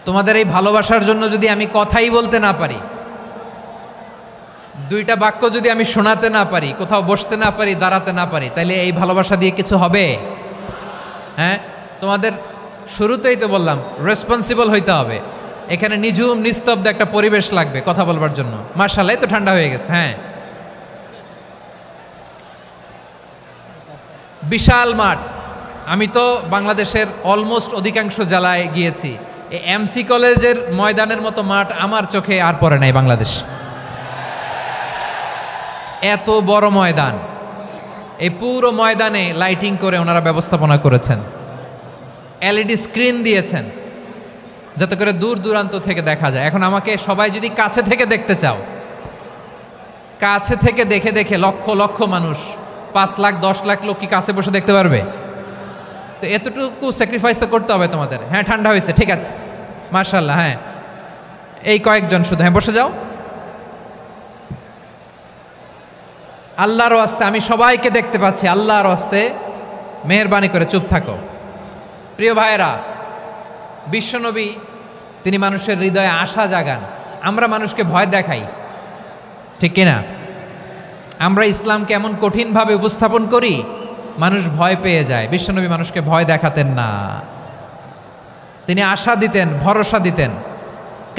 তোমাদের এই ভালোবাসার জন্য যদি আমি কথাই বলতে না পারি, দুইটা বাক্য যদি আমি শোনাতে না পারি, কোথাও বসতে না পারি, দাঁড়াতে না পারি, তাইলে এই ভালোবাসা দিয়ে কিছু হবে? হ্যাঁ, তোমাদের শুরুতেই তো বললাম রেসপন্সিবল হইতে হবে। এখানে নিঝুম নিস্তব্ধ একটা পরিবেশ লাগবে কথা বলবার জন্য। মাশাআল্লাহ, তো ঠান্ডা হয়ে গেছে। হ্যাঁ, বিশাল মাঠ। আমি তো বাংলাদেশের অলমোস্ট অধিকাংশ জেলায় গিয়েছি, এই এমসি কলেজের ময়দানের মতো মাঠ আমার চোখে আর পড়ে নাই বাংলাদেশ। এত বড় ময়দান, এই পুরো ময়দানে লাইটিং করে ওনারা ব্যবস্থাপনা করেছেন, এলইডি স্ক্রিন দিয়েছেন যাতে করে দূর দূরান্ত থেকে দেখা যায়। এখন আমাকে সবাই যদি কাছে থেকে দেখতে চাও, কাছে থেকে দেখে দেখে লক্ষ লক্ষ মানুষ, 5 লাখ 10 লাখ লোক কি কাছে বসে দেখতে পারবে? তো এতটুকু স্যাক্রিফাইস তো করতে হবে তোমাদের। হ্যাঁ, ঠান্ডা হয়েছে, ঠিক আছে, মাশাআল্লাহ। হ্যাঁ, এই কয়েকজন শুধু, হ্যাঁ বসে যাও। আল্লাহর ওয়াস্তে আমি সবাইকে দেখতে পাচ্ছি, আল্লাহর ওয়াস্তে মেহেরবানি করে চুপ থাকো। প্রিয় ভাইয়েরা, বিশ্বনবী তিনি মানুষের হৃদয়ে আশা জাগান। আমরা মানুষকে ভয় দেখাই, ঠিক কিনা? আমরা ইসলামকে এমন কঠিনভাবে উপস্থাপন করি, মানুষ ভয় পেয়ে যায়। বিশ্বনবী মানুষকে ভয় দেখাতেন না, তিনি আশা দিতেন, ভরসা দিতেন।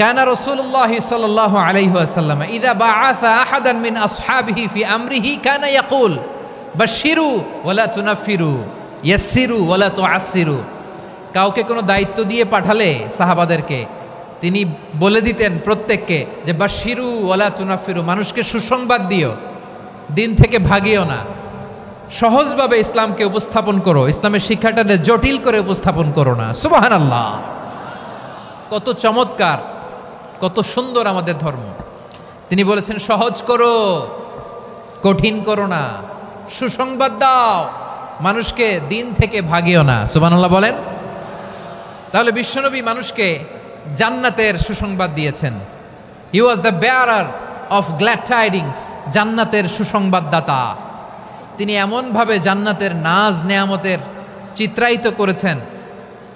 কানা রাসূলুল্লাহ সাল্লাল্লাহু আলাইহি ওয়াসাল্লাম ইযা বাআসা আহাদান মিন আসহাবিহি ফি আমরিহি কানা ইয়াকুল বাশশিরু ওয়ালা তুনাফিরু ইয়াসসিরু ওয়ালা তুআসসিরু। কাউকে কোনো দায়িত্ব দিয়ে পাঠালে সাহাবাদেরকে তিনি বলে দিতেন প্রত্যেককে যে বাশশিরু ওয়ালা তুনাফিরু, মানুষকে সুসংবাদ দিও, দিন থেকে ভাগিও না, সহজভাবে ইসলামকে উপস্থাপন করো, ইসলামের শিক্ষাটাকে জটিল করে উপস্থাপন করো না। সুবহানাল্লাহ, কত চমৎকার, কত সুন্দর আমাদের ধর্ম। তিনি বলেছেন সহজ করো, কঠিন করো না, সুসংবাদ দাও, মানুষকে দিন থেকে ভাগিও না। সুবহানাল্লাহ বলেন। তাহলে বিশ্বনবী মানুষকে জান্নাতের সুসংবাদ দিয়েছেন। He was the bearer of glad tidings, জান্নাতের সুসংবাদদাতা। তিনি এমনভাবে জান্নাতের নাজ নেয়ামতের চিত্রায়িত করেছেন,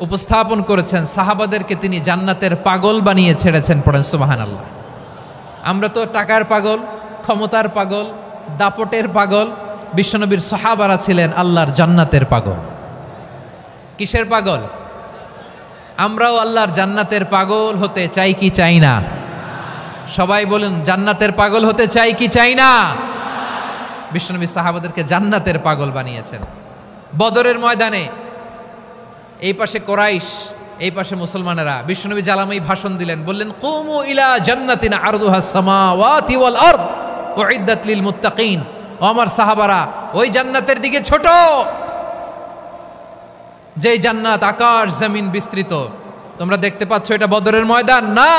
উপস্থাপন করেছেন, সাহাবাদেরকে তিনি জান্নাতের পাগল বানিয়ে ছেড়েছেন। পড়েন সুবহানাল্লাহ। আমরা তো টাকার পাগল, ক্ষমতার পাগল, দাপটের পাগল। বিশ্বনবীর সাহাবারা ছিলেন আল্লাহর জান্নাতের পাগল। কিসের পাগল? আমরাও আল্লাহর জান্নাতের পাগল হতে চাই কি চাই না? সবাই বলুন, জান্নাতের পাগল হতে চাই কি চাই না? বিশ্বনবী সাহাবাদেরকে জান্নাতের পাগল বানিয়েছেন। বদরের ময়দানে এই পাশে কোরাইশ, এই পাশে মুসলমানেরা, বিশ্বনবী জ্বালাময়ী ভাষণ দিলেন, বললেন কুমু ইলা জান্নাতিন আরদুহা সামাওয়াতি ওয়াল আরদ উইদ্দাত লিল মুত্তাকিন। ও আমার সাহাবারা, ওই জান্নাতের দিকে ছোট, যে জান্নাত আকাশ জমিন বিস্তৃত। তোমরা দেখতে পাচ্ছ এটা বদরের ময়দান না,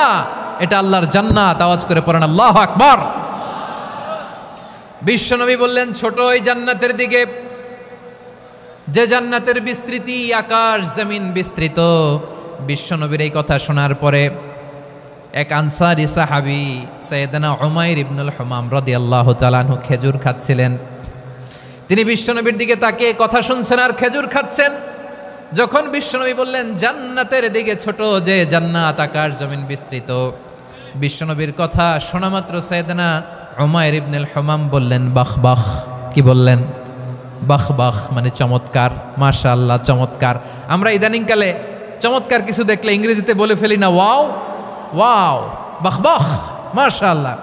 এটা আল্লাহর জান্নাত। আওয়াজ করে পড়েন আল্লাহু আকবার। বিশ্বনবী বললেন ছোট ওই জান্নাতের দিকে, যে জান্নাতের বিস্তৃতি আকাশ জমিন বিস্তৃত। বিশ্বনবীর এই কথা শোনার পরে এক আনসারী সাহাবী সাইয়েদনা উমাইর ইবনুল হুমাম রাদিয়াল্লাহু তাআলা আনহু খেজুর খাচ্ছিলেন। তিনি বিশ্বনবীর দিকে তাকিয়ে কথা শুনছেন আর খেজুর খাচ্ছেন। যখন বিশ্বনবী বললেন জান্নাতের দিকে ছোট, যে জান্নাত আকাশ জমিন বিস্তৃত, বিশ্বনবীর কথা শোনা মাত্র সাইয়েদনা উমাইর ইবনুল হুমাম বললেন বাহ বাহ। কি বললেন? বাহ বাহ, মানে চমৎকার, মাশাআল্লাহ চমৎকার। আমরা ইদানিংকালে চমৎকার কিছু দেখলে ইংরেজিতে বলে ফেলি না ওয়াও ওয়াও, বাহ বাহ, মাশাআল্লাহ।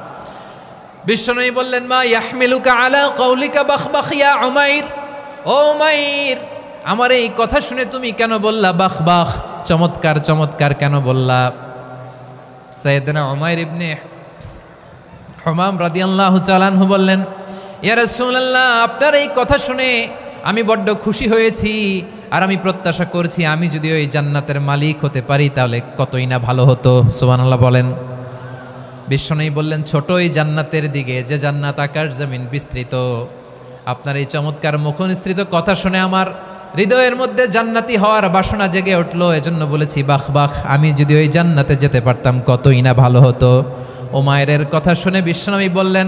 বিশ্বনবী বললেন মা ইয়াহমিলুকা আলা কওলিকা বাহ বাহ ইয়া উমাইর। ও উমাইর, আমার এই কথা শুনে তুমি কেন বললা বাহ বাহ, চমৎকার চমৎকার কেন বললা? সাইয়েদনা উমাইর ইবনে হুমাম রাদিয়াল্লাহু তাআলা আনহু বললেন ইয়া রাসূলুল্লাহ, আপনার এই কথা শুনে আমি বড্ড খুশি হয়েছি, আর আমি প্রত্যাশা করছি আমি যদি ওই জান্নাতের মালিক হতে পারি তাহলে কতই না ভালো হতো। সুবহানাল্লাহ বলেন। বিশ্বনবী বললেন ছোট এই জান্নাতের দিকে, যে জান্নাত আকাশ জমিন বিস্তৃত। আপনার এই চমৎকার মুখনিসৃত কথা শুনে আমার হৃদয়ের মধ্যে জান্নাতি হওয়ার বাসনা জেগে উঠলো, এজন্য বলেছি বাহ বাহ, আমি যদি ওই জান্নাতে যেতে পারতাম কতই না ভালো হতো। উমাইরের কথা শুনে বিশ্বনবী বললেন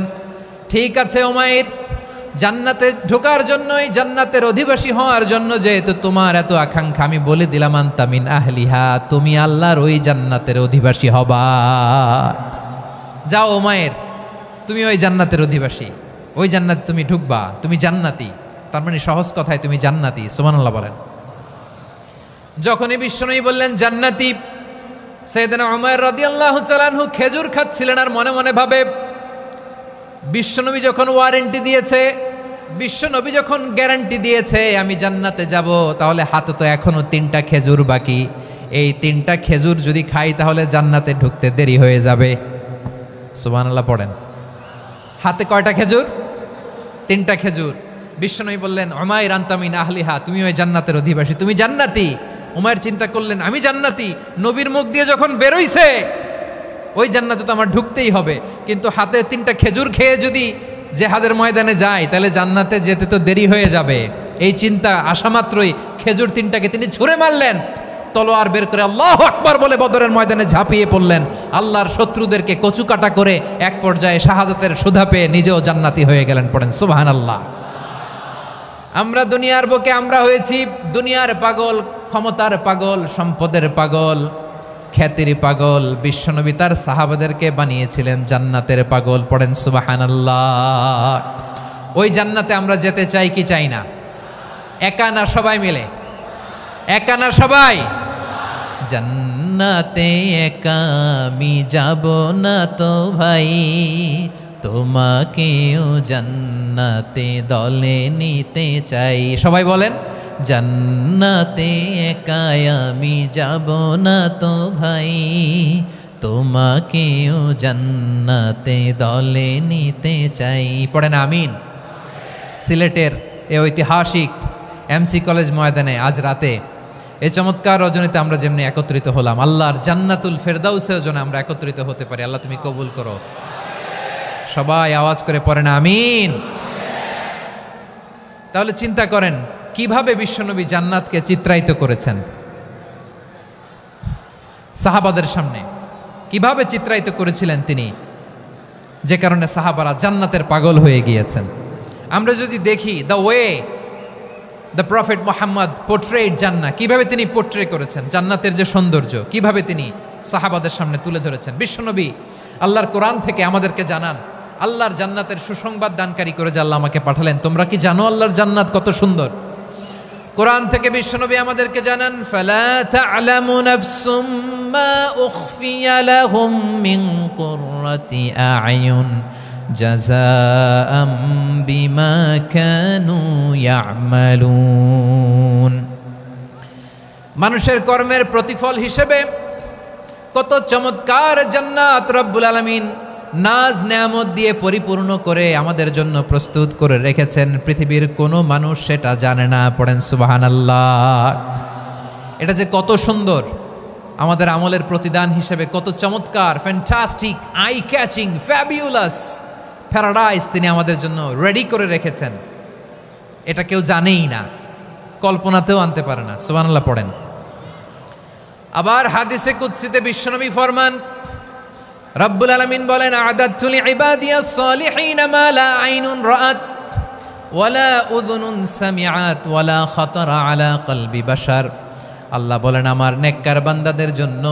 ঠিক আছে উমাইর, জান্নাতে ঢোকার জন্যই, জান্নাতের অধিবাসী হওয়ার জন্য যেহেতু তোমার এত আকাঙ্ক্ষা, আমি বলে দিলাম আনতা মিন আহলিহা, তুমি আল্লাহর ওই জান্নাতের অধিবাসী হবা। যাও উমায়ের, তুমি ওই জান্নাতের অধিবাসী, ওই জান্নাতে তুমি ঢুকবা, তুমি জান্নাতি। তার মানে সহজ কথায় তুমি জান্নাতি। সুবহানাল্লাহ বলেন। যখনই বিশ্বনবী বললেন জান্নাতি, সাইয়েদনা উমার রাদিয়াল্লাহু তাআলা আনহু খেজুর খাচ্ছিলেন আর মনে মনে ভাবে, বিশ্বনবী যখন ওয়ারেন্টি দিয়েছে, বিশ্বনবী যখন গ্যারান্টি দিয়েছে আমি জান্নাতে যাব, তাহলে হাতে তো এখনো 3টা খেজুর বাকি। এই 3টা খেজুর যদি খাই তাহলে জান্নাতে ঢুকতে দেরি হয়ে যাবে। সুবহানাল্লাহ পড়েন। হাতে কয়টা খেজুর? 3টা খেজুর। বিশ্বনবী বললেন উমাইর আনতা মিন আহলিহা, তুমি ওই জান্নাতের অধিবাসী, তুমি জান্নাতি। উমাইর চিন্তা করলেন আমি জান্নাতি, নবীর মুখ দিয়ে যখন বেরোইছে ওই জান্নাতে তো আমার ঢুকতেই হবে, কিন্তু হাতে 3টা খেজুর খেয়ে যদি জেহাদের ময়দানে যাই তাহলে জান্নাতে যেতে তো দেরি হয়ে যাবে। এই চিন্তা আসা মাত্রই খেজুর 3টাকে তিনি ছুঁড়ে মারলেন, তলোয়ার বের করে আল্লাহু আকবার বলে বদরের ময়দানে ঝাঁপিয়ে পড়লেন। আল্লাহর শত্রুদেরকে কচুকাটা করে এক পর্যায়ে শাহাদাতের সুধা পেয়ে নিজেও জান্নাতি হয়ে গেলেন। পড়েন সুবহানাল্লাহ। আমরা দুনিয়ার বুকে আমরা হয়েছি দুনিয়ার পাগল, ক্ষমতার পাগল, সম্পদের পাগল, খ্যাতির পাগল। বিশ্বনবী তার সাহাবাদেরকে বানিয়েছিলেন জান্নাতের পাগল। পড়েন সুবহানাল্লাহ। ওই জান্নাতে আমরা যেতে চাই কি চাই না? একা না সবাই মিলে? একা না সবাই? জান্নাতে একা আমি যাব না তো ভাই, তোমাকেও জান্নাতে দলে নিতে চাই। সবাই বলেন জান্নাতে একা আমি যাব না তো ভাই, তোমাকেও জান্নাতে দলে নিতে চাই। পড়েন আমিন। সিলেটের এই ঐতিহাসিক এমসি কলেজ ময়দানে আজ রাতে এই চমৎকার রজনীতে আমরা যেমনি একত্রিত হলাম, আল্লাহর জান্নাতুল ফেরদাউসের জন্য আমরা একত্রিত হতে পারি। আল্লাহ তুমি কবুল করো। সবাই আওয়াজ করে পড়েন আমিন। তাহলে চিন্তা করেন কিভাবে বিশ্বনবী জান্নাতকে চিত্রায়িত করেছেন সাহাবাদের সামনে, কিভাবে চিত্রায়িত করেছিলেন তিনি, যে কারণে সাহাবারা জান্নাতের পাগল হয়ে গিয়েছেন। আমরা যদি দেখি the way the prophet Muhammad portrait জান্নাত, কিভাবে তিনি পোর্ট্রে করেছেন জান্নাতের যে সৌন্দর্য, কিভাবে তিনি সাহাবাদের সামনে তুলে ধরেছেন। বিশ্বনবী আল্লাহর কোরআন থেকে আমাদেরকে জানান, আল্লাহর জান্নাতের সুসংবাদ দানকারী করে যে আল্লাহ আমাকে পাঠালেন। তোমরা কি জানো আল্লাহর জান্নাত কত সুন্দর? কোরআন থেকে বিশ্বনবী আমাদেরকে জানান, ফালা তা'লামু নাফসুম মা উখফিয়া লাহুম মিন কুররাতি আ'য়ুন জাযাআম বিমা কানু ইয়া'মালুন। মানুষের কর্মের প্রতিফল হিসেবে কত চমৎকার জান্নাত রব্বুল আলামিন নাজ নেয়ামত দিয়ে পরিপূর্ণ করে আমাদের জন্য প্রস্তুত করে রেখেছেন। পৃথিবীর কোনো মানুষ সেটা জানে না। পড়েন সুবহানাল্লাহ। এটা যে কত সুন্দর, আমাদের আমলের প্রতিদান হিসেবে কত চমৎকার, fantastic, eye catching, fabulous paradise তিনি আমাদের জন্য রেডি করে রেখেছেন। এটা কেউ জানেই না, কল্পনাতেও আনতে পারে না। সুবহানাল্লাহ পড়েন। আবার হাদিসে কুদসিতে বিশ্বনবী ফরমান, রব্বুল আলামিন বলেন, আ'দাতু লিইবাদিয়াস সালিহিন মা লা আইনুন রাআত ওয়ালা উযুনুন সামিআত ওয়ালা খাতারা আলা কলবি বাশার। আল্লাহ বলেন আমার নেককার বান্দাদের জন্য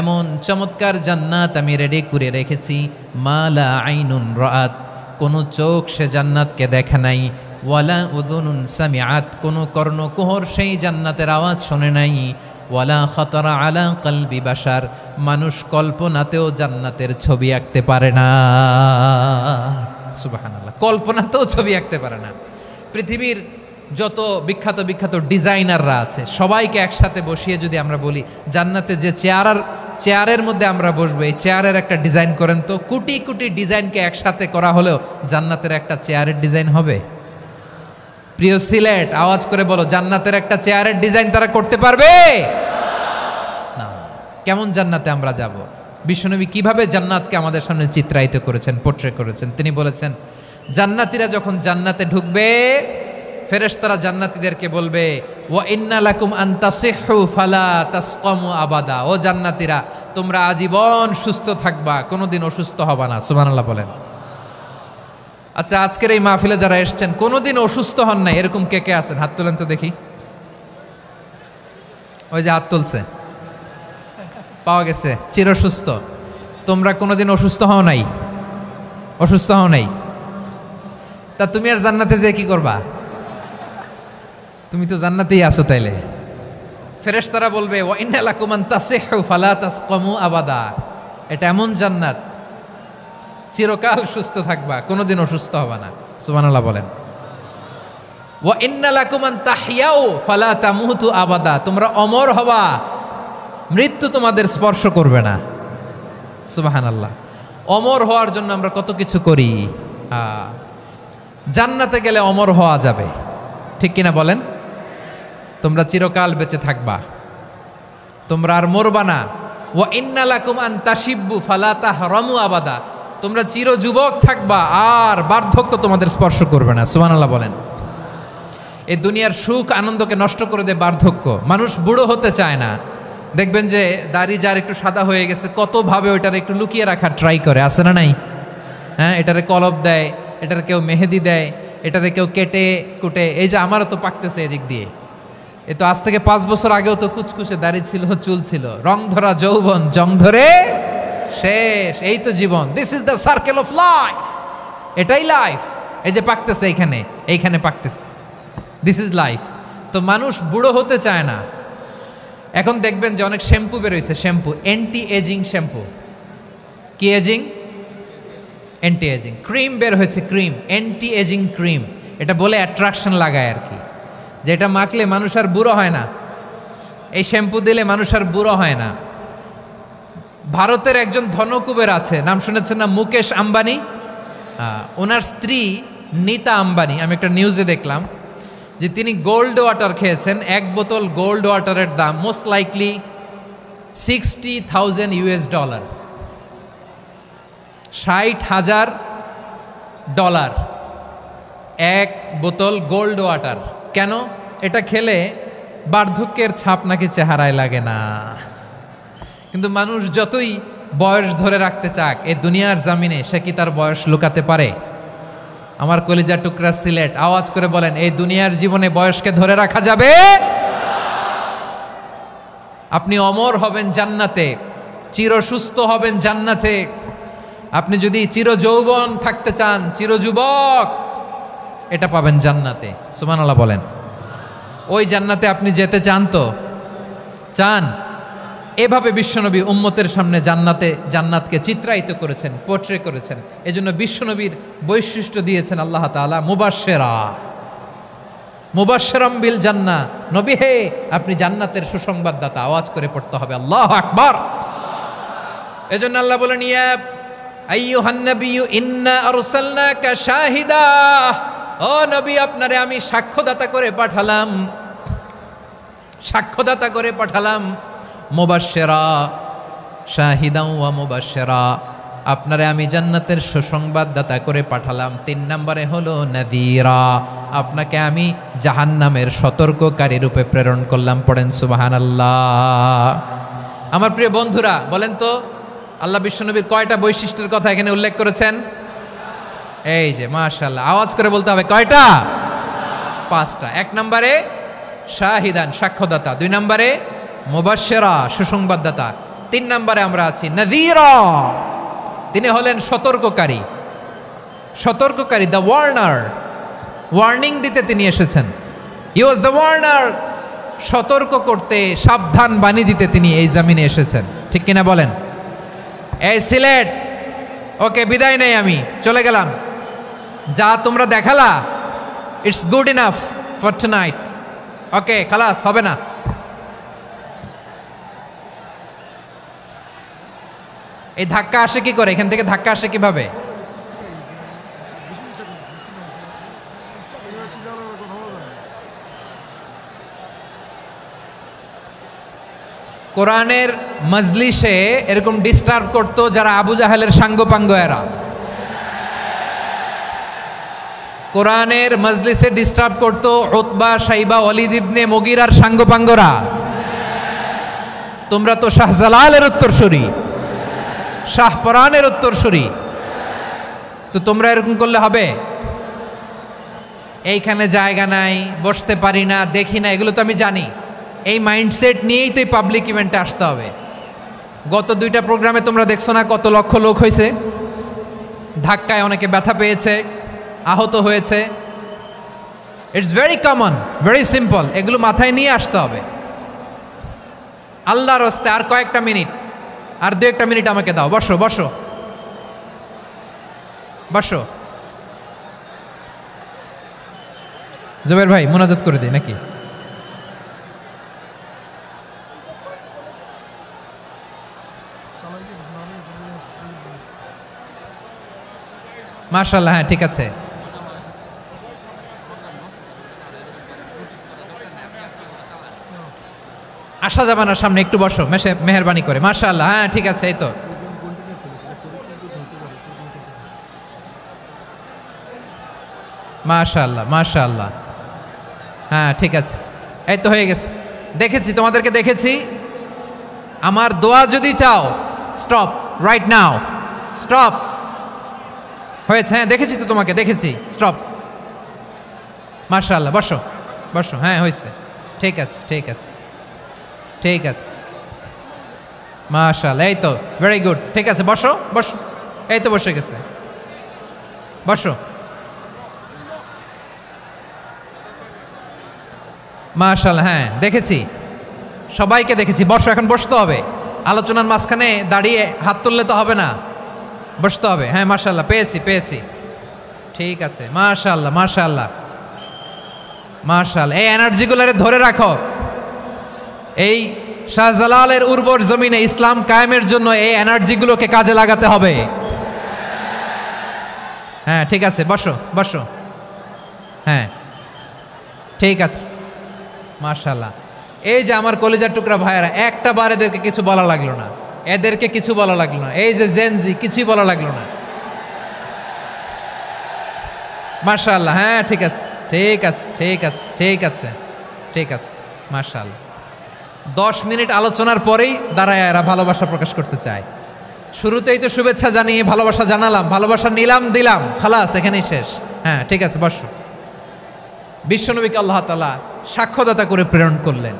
এমন চমৎকার জান্নাত আমি রেডি করে রেখেছি, মা লা আইনুন রাআত, কোনো চোখ সে জান্নাতকে দেখে নাই, ওয়ালা উযুনুন সামিআত, কোনো কর্ণকুহর সেই জান্নাতের আওয়াজ শোনে নাই, ওয়ালা খাতারা আলা কলবি বাশার, মানুষ কল্পনাতেও জান্নাতের ছবি আঁকতে পারে না। সুবহানাল্লাহ, কল্পনাতেও ছবি আঁকতে পারে না। পৃথিবীর যত বিখ্যাত বিখ্যাত ডিজাইনাররা আছে সবাইকে একসাথে বসিয়ে যদি আমরা বলি জান্নাতে যে চেয়ারের মধ্যে আমরা বসবো, এই চেয়ারের একটা ডিজাইন করেন তো, কোটি কোটি ডিজাইনকে একসাথে করা হলেও জান্নাতের একটা চেয়ারের ডিজাইন হবে? প্রিয় সিলেট, আওয়াজ করে বলো, জান্নাতের একটা চেয়ারের ডিজাইন তারা করতে পারবে না। কেমন জান্নাতে আমরা যাব? বিশ্বনবী কিভাবে জান্নাতকে আমাদের সামনে চিত্রায়িত করেছেন, পোর্ট্রে করেছেন। তিনি বলেছেন জান্নাতীরা যখন জান্নাতে ঢুকবে ফেরেশতারা জান্নাতীদেরকে বলবে, ওয়া ইন্না লাকুম আন তাসিহু ফালা তাসকামু আবাদা, ও জান্নাতীরা তোমরা আজীবন সুস্থ থাকবা, কোনোদিন অসুস্থ হবা না। সুবহানাল্লাহ বলেন। আচ্ছা, আজকের এই মাহফিলে যারা এসছেন কোনোদিন অসুস্থ হন নাই এরকম কে কে আছেন? হাত তোলেন তো দেখি। ওই যে হাত তুলছে, পাওয়া গেছে, চিরসুস্থ। তোমরা কোনোদিন অসুস্থ হও নাই? অসুস্থ হও নাই? তা তুমি আর জান্নাতে যে কি করবা? তুমি তো জান্নাতেই আছো তাইলে। ফেরেশতারা বলবে ওয়া ইন্না লাকুম আন তাসিহু ফালা তাসকামু আবাদা। এটা এমন জান্নাত, চিরকাল সুস্থ থাকবা, কোনোদিন অসুস্থ হবে না। সুবহানাল্লাহ বলেন। ওয়া ইন্না লাকুম আন তাহইয়াউ ফালা তামুতু আবাদা। তোমরা অমর হবা, মৃত্যু তোমাদের স্পর্শ করবে না। সুবহানাল্লাহ। অমর হওয়ার জন্য আমরা কত কিছু করি। জান্নাতে গেলে অমর হওয়া যাবে, ঠিক কিনা বলেন? তোমরা চিরকাল বেঁচে থাকবা, তোমরা আর মরবা না। ওয়া ইন্না লাকুম আন তাশিব্বু ফালা তাহরামু আবাদা। তোমরা চির যুবক থাকবা, আর বার্ধক্য তোমাদের স্পর্শ করবে না। সুবহানাল্লাহ বলেন। এই দুনিয়ার সুখ আনন্দকে নষ্ট করে দেয় বার্ধক্য। মানুষ বুড়ো হতে চায় না। দেখবেন যে দাড়ি যার একটু সাদা হয়ে গেছে কতভাবে ওইটার একটু লুকিয়ে রাখার ট্রাই করে, আছে না নাই? হ্যাঁ, এটারে কলপ দেয়, এটারে কেউ মেহেদি দেয়, এটারে কেউ কেটে কুটে। এই যে আমারও তো পাকতেছে এদিক দিয়ে। এ তো আজ থেকে 5 বছর আগেও তো কুচকুচে দাড়ি ছিল, চুল ছিল। রং ধরা যৌবন, জং ধরে শেষ। এই তো জীবন। This is the circle of life. এটাই লাইফ। এই যে পাকতেছে এইখানে, এইখানে পাকতেছে। This is life. তো মানুষ বুড়ো হতে চায় না। এখন দেখবেন যে অনেক শ্যাম্পু বেরোইছে, শ্যাম্পু অ্যান্টি এজিং শ্যাম্পু। কি এজিং? Anti ageing. ক্রিম বের হয়েছে, ক্রিম, অ্যান্টি এজিং ক্রিম। এটা বলে অ্যাট্রাকশন লাগায় আর কি, যে এটা মাখলে মানুষ আর বুড়ো হয় না, এই শ্যাম্পু দিলে মানুষ আর বুড়ো হয় না। ভারতের একজন ধনকুবের আছে, নাম শুনেছেন না? মুকেশ আম্বানি। ওনার স্ত্রী নীতা আম্বানি, আমি একটা নিউজে দেখলাম যে তিনি গোল্ড ওয়াটার খেয়েছেন। 1 বোতল গোল্ড ওয়াটারের দাম মোস্ট লাইকলি $60,000 $60,000 1 বোতল গোল্ড ওয়াটার। কেন? এটা খেলে বার্ধক্যের ছাপ নাকি চেহারায় লাগে না। কিন্তু মানুষ যতই বয়স ধরে রাখতে চাক এই দুনিয়ার জামিনে, সে কি তার বয়স লুকাতে পারে? আমার কলিজা টুকরা সিলেট, আওয়াজ করে বলেন, এই দুনিয়ার জীবনে বয়সকে ধরে রাখা যাবে? আপনি অমর হবেন জান্নাতে, চির সুস্থ হবেন জান্নাতে। আপনি যদি চির যৌবন থাকতে চান, চির যুবক, এটা পাবেন জান্নাতে। সুবহানাল্লাহ বলেন। ওই জান্নাতে আপনি যেতে চান তো? চান? এভাবে বিশ্বনবী উম্মতের সামনে জান্নাতকে চিত্রায়িত করেছেন, পোর্ট্রে করেছেন। এজন্য বিশ্বনবীর বৈশিষ্ট্য দিয়েছেন আল্লাহ তাআলা মুবাশশিরাম বিল জান্নাহ। নবী হে, আপনি জান্নাতের সুসংবাদদাতা। আওয়াজ করে পড়তে হবে আল্লাহু আকবার। এজন্য আল্লাহ বলেন, ইয়া আইয়ুহান নাবিয়্যু ইন্না আরসালনাকা শাহিদা। ও নবী, আপনারে আমি সাক্ষ্যদাতা করে পাঠালাম, সাক্ষ্যদাতা করে পাঠালাম। মুবাশশিরা শাহিদাও ওয়া মুবাশশিরা, আপনারে আমি জান্নাতের সুসংবাদদাতা করে পাঠালাম। 3 নম্বরে হলো নাযীরা, আপনাকে আমি জাহান্নামের সতর্ককারী রূপে প্রেরণ করলাম। পড়েন সুবহানাল্লাহ। আমার প্রিয় বন্ধুরা, বলেন তো আল্লাহ বিশ্বনবীর কয়টা বৈশিষ্ট্যের কথা এখানে উল্লেখ করেছেন? এই যে মাশাআল্লাহ, আওয়াজ করে বলতে হবে, কয়টা? 5টা। 1 নম্বরে শাহিদান, সাক্ষ্যদাতা। 2 নম্বরে মুবাশশিরা, সুসংবাদদাতা। 3 নম্বরে আমরা আছি নাযীরা, তিনি হলেন সতর্ককারী। সতর্ককারী, দ্য ওয়ার্নার। ওয়ার্নিং দিতে তিনি এসেছেন। হি ওয়াজ দ্য ওয়ার্নার। সতর্ক করতে, সাবধান বাণী দিতে তিনি এই জামিনে এসেছেন। ঠিক কিনা বলেন? এই সিলেট, ওকে, বিদায় নেই, আমি চলে গেলাম। যা তোমরা দেখালা, it's good enough for tonight. Okay, খালাস, হবে না। এই ধাক্কা আসে কি করে? এখান থেকে ধাক্কা আসে কিভাবে? কোরআনের মজলিসে এরকম ডিস্টার্ব করতো যারা আবু জাহেলের সাঙ্গপাঙ্গ এরা। কোরআনের মজলিসে ডিস্টার্ব করতো উতবা, শাইবা, ওয়ালিদ ইবনে মুগীরার সাঙ্গপাঙ্গরা। তোমরা তো শাহজালালের উত্তরসূরি, শাহপরানের উত্তরসূরি। তো তোমরা এরকম করলে হবে? এইখানে জায়গা নাই, বসতে পারি না, দেখি না, এগুলো তো আমি জানি। এই মাইন্ডসেট নিয়েই তো এই পাবলিক ইভেন্টে আসতে হবে। গত 2টা প্রোগ্রামে তোমরা দেখছো না কত লক্ষ লোক হয়েছে, ধাক্কায় অনেকে ব্যথা পেয়েছে, আহত হয়েছে। It's very common, very simple. এগুলো মাথায় নিয়ে আসতে হবে। আল্লাহর রাস্তায় আর কয়েকটা মিনিট, আর 2-1 মিনিট আমাকে দাও। বসো বসো বসো। জুবের ভাই মুনাজাত করে দিই নাকি? মাশাআল্লাহ, হ্যাঁ ঠিক আছে। আসা যাবে না সামনে, একটু বসো মেহেরবানি করে। মাশাআল্লাহ, হ্যাঁ ঠিক আছে। এই তো মাশাআল্লাহ মাশাআল্লাহ, হ্যাঁ ঠিক আছে। এই তো হয়ে গেছে। দেখেছি, তোমাদেরকে দেখেছি। আমার দোয়া যদি চাও, স্টপ রাইট নাও, স্টপ। হয়েছে, হ্যাঁ দেখেছি তো তোমাকে, দেখেছি। স্টপ। মাশাআল্লাহ, বসো বসো। হ্যাঁ হয়েছে, ঠিক আছে ঠিক আছে ঠিক আছে। মাশাআল্লাহ, এই তো ভেরি গুড। ঠিক আছে, বসো বসো। এই তো বসে গেছে, বসো। মাশাআল্লাহ, হ্যাঁ দেখেছি, সবাইকে দেখেছি। বসো, এখন বসতে হবে। আলোচনার মাঝখানে দাঁড়িয়ে হাত তুললে তো হবে না, বসতে হবে। হ্যাঁ মাশাআল্লাহ, পেয়েছি পেয়েছি। ঠিক আছে, মাশাআল্লাহ মাশাআল্লাহ মাশাআল্লাহ। এই এনার্জিগুলোরে ধরে রাখো। এই শাহজালালের উর্বর জমিনে ইসলাম কায়েমের জন্য এই এনার্জিগুলোকে কাজে লাগাতে হবে। হ্যাঁ ঠিক আছে, বসো বসো। হ্যাঁ ঠিক আছে, মাশাআল্লাহ। এই যে আমার কলিজার টুকরা ভাইয়েরা, একটা বার এদেরকে কিছু বলা লাগলো না, এদেরকে কিছু বলা লাগলো না। এই যে জেনজি, কিছুই বলা লাগলো না। মাশাআল্লাহ, হ্যাঁ ঠিক আছে ঠিক আছে ঠিক আছে ঠিক আছে ঠিক আছে। মাশাআল্লাহ। 10 মিনিট আলোচনার পরেই দাঁড়ায় এরা ভালোবাসা প্রকাশ করতে চায়। শুরুতেই তো শুভেচ্ছা জানিয়ে ভালোবাসা জানালাম, ভালোবাসা নিলাম দিলাম, খালাস এখানেই শেষ। হ্যাঁ ঠিক আছে, বসো। বিশ্বনবীকে আল্লাহ তাআলা সাক্ষ্যদাতা করে প্রেরণ করলেন,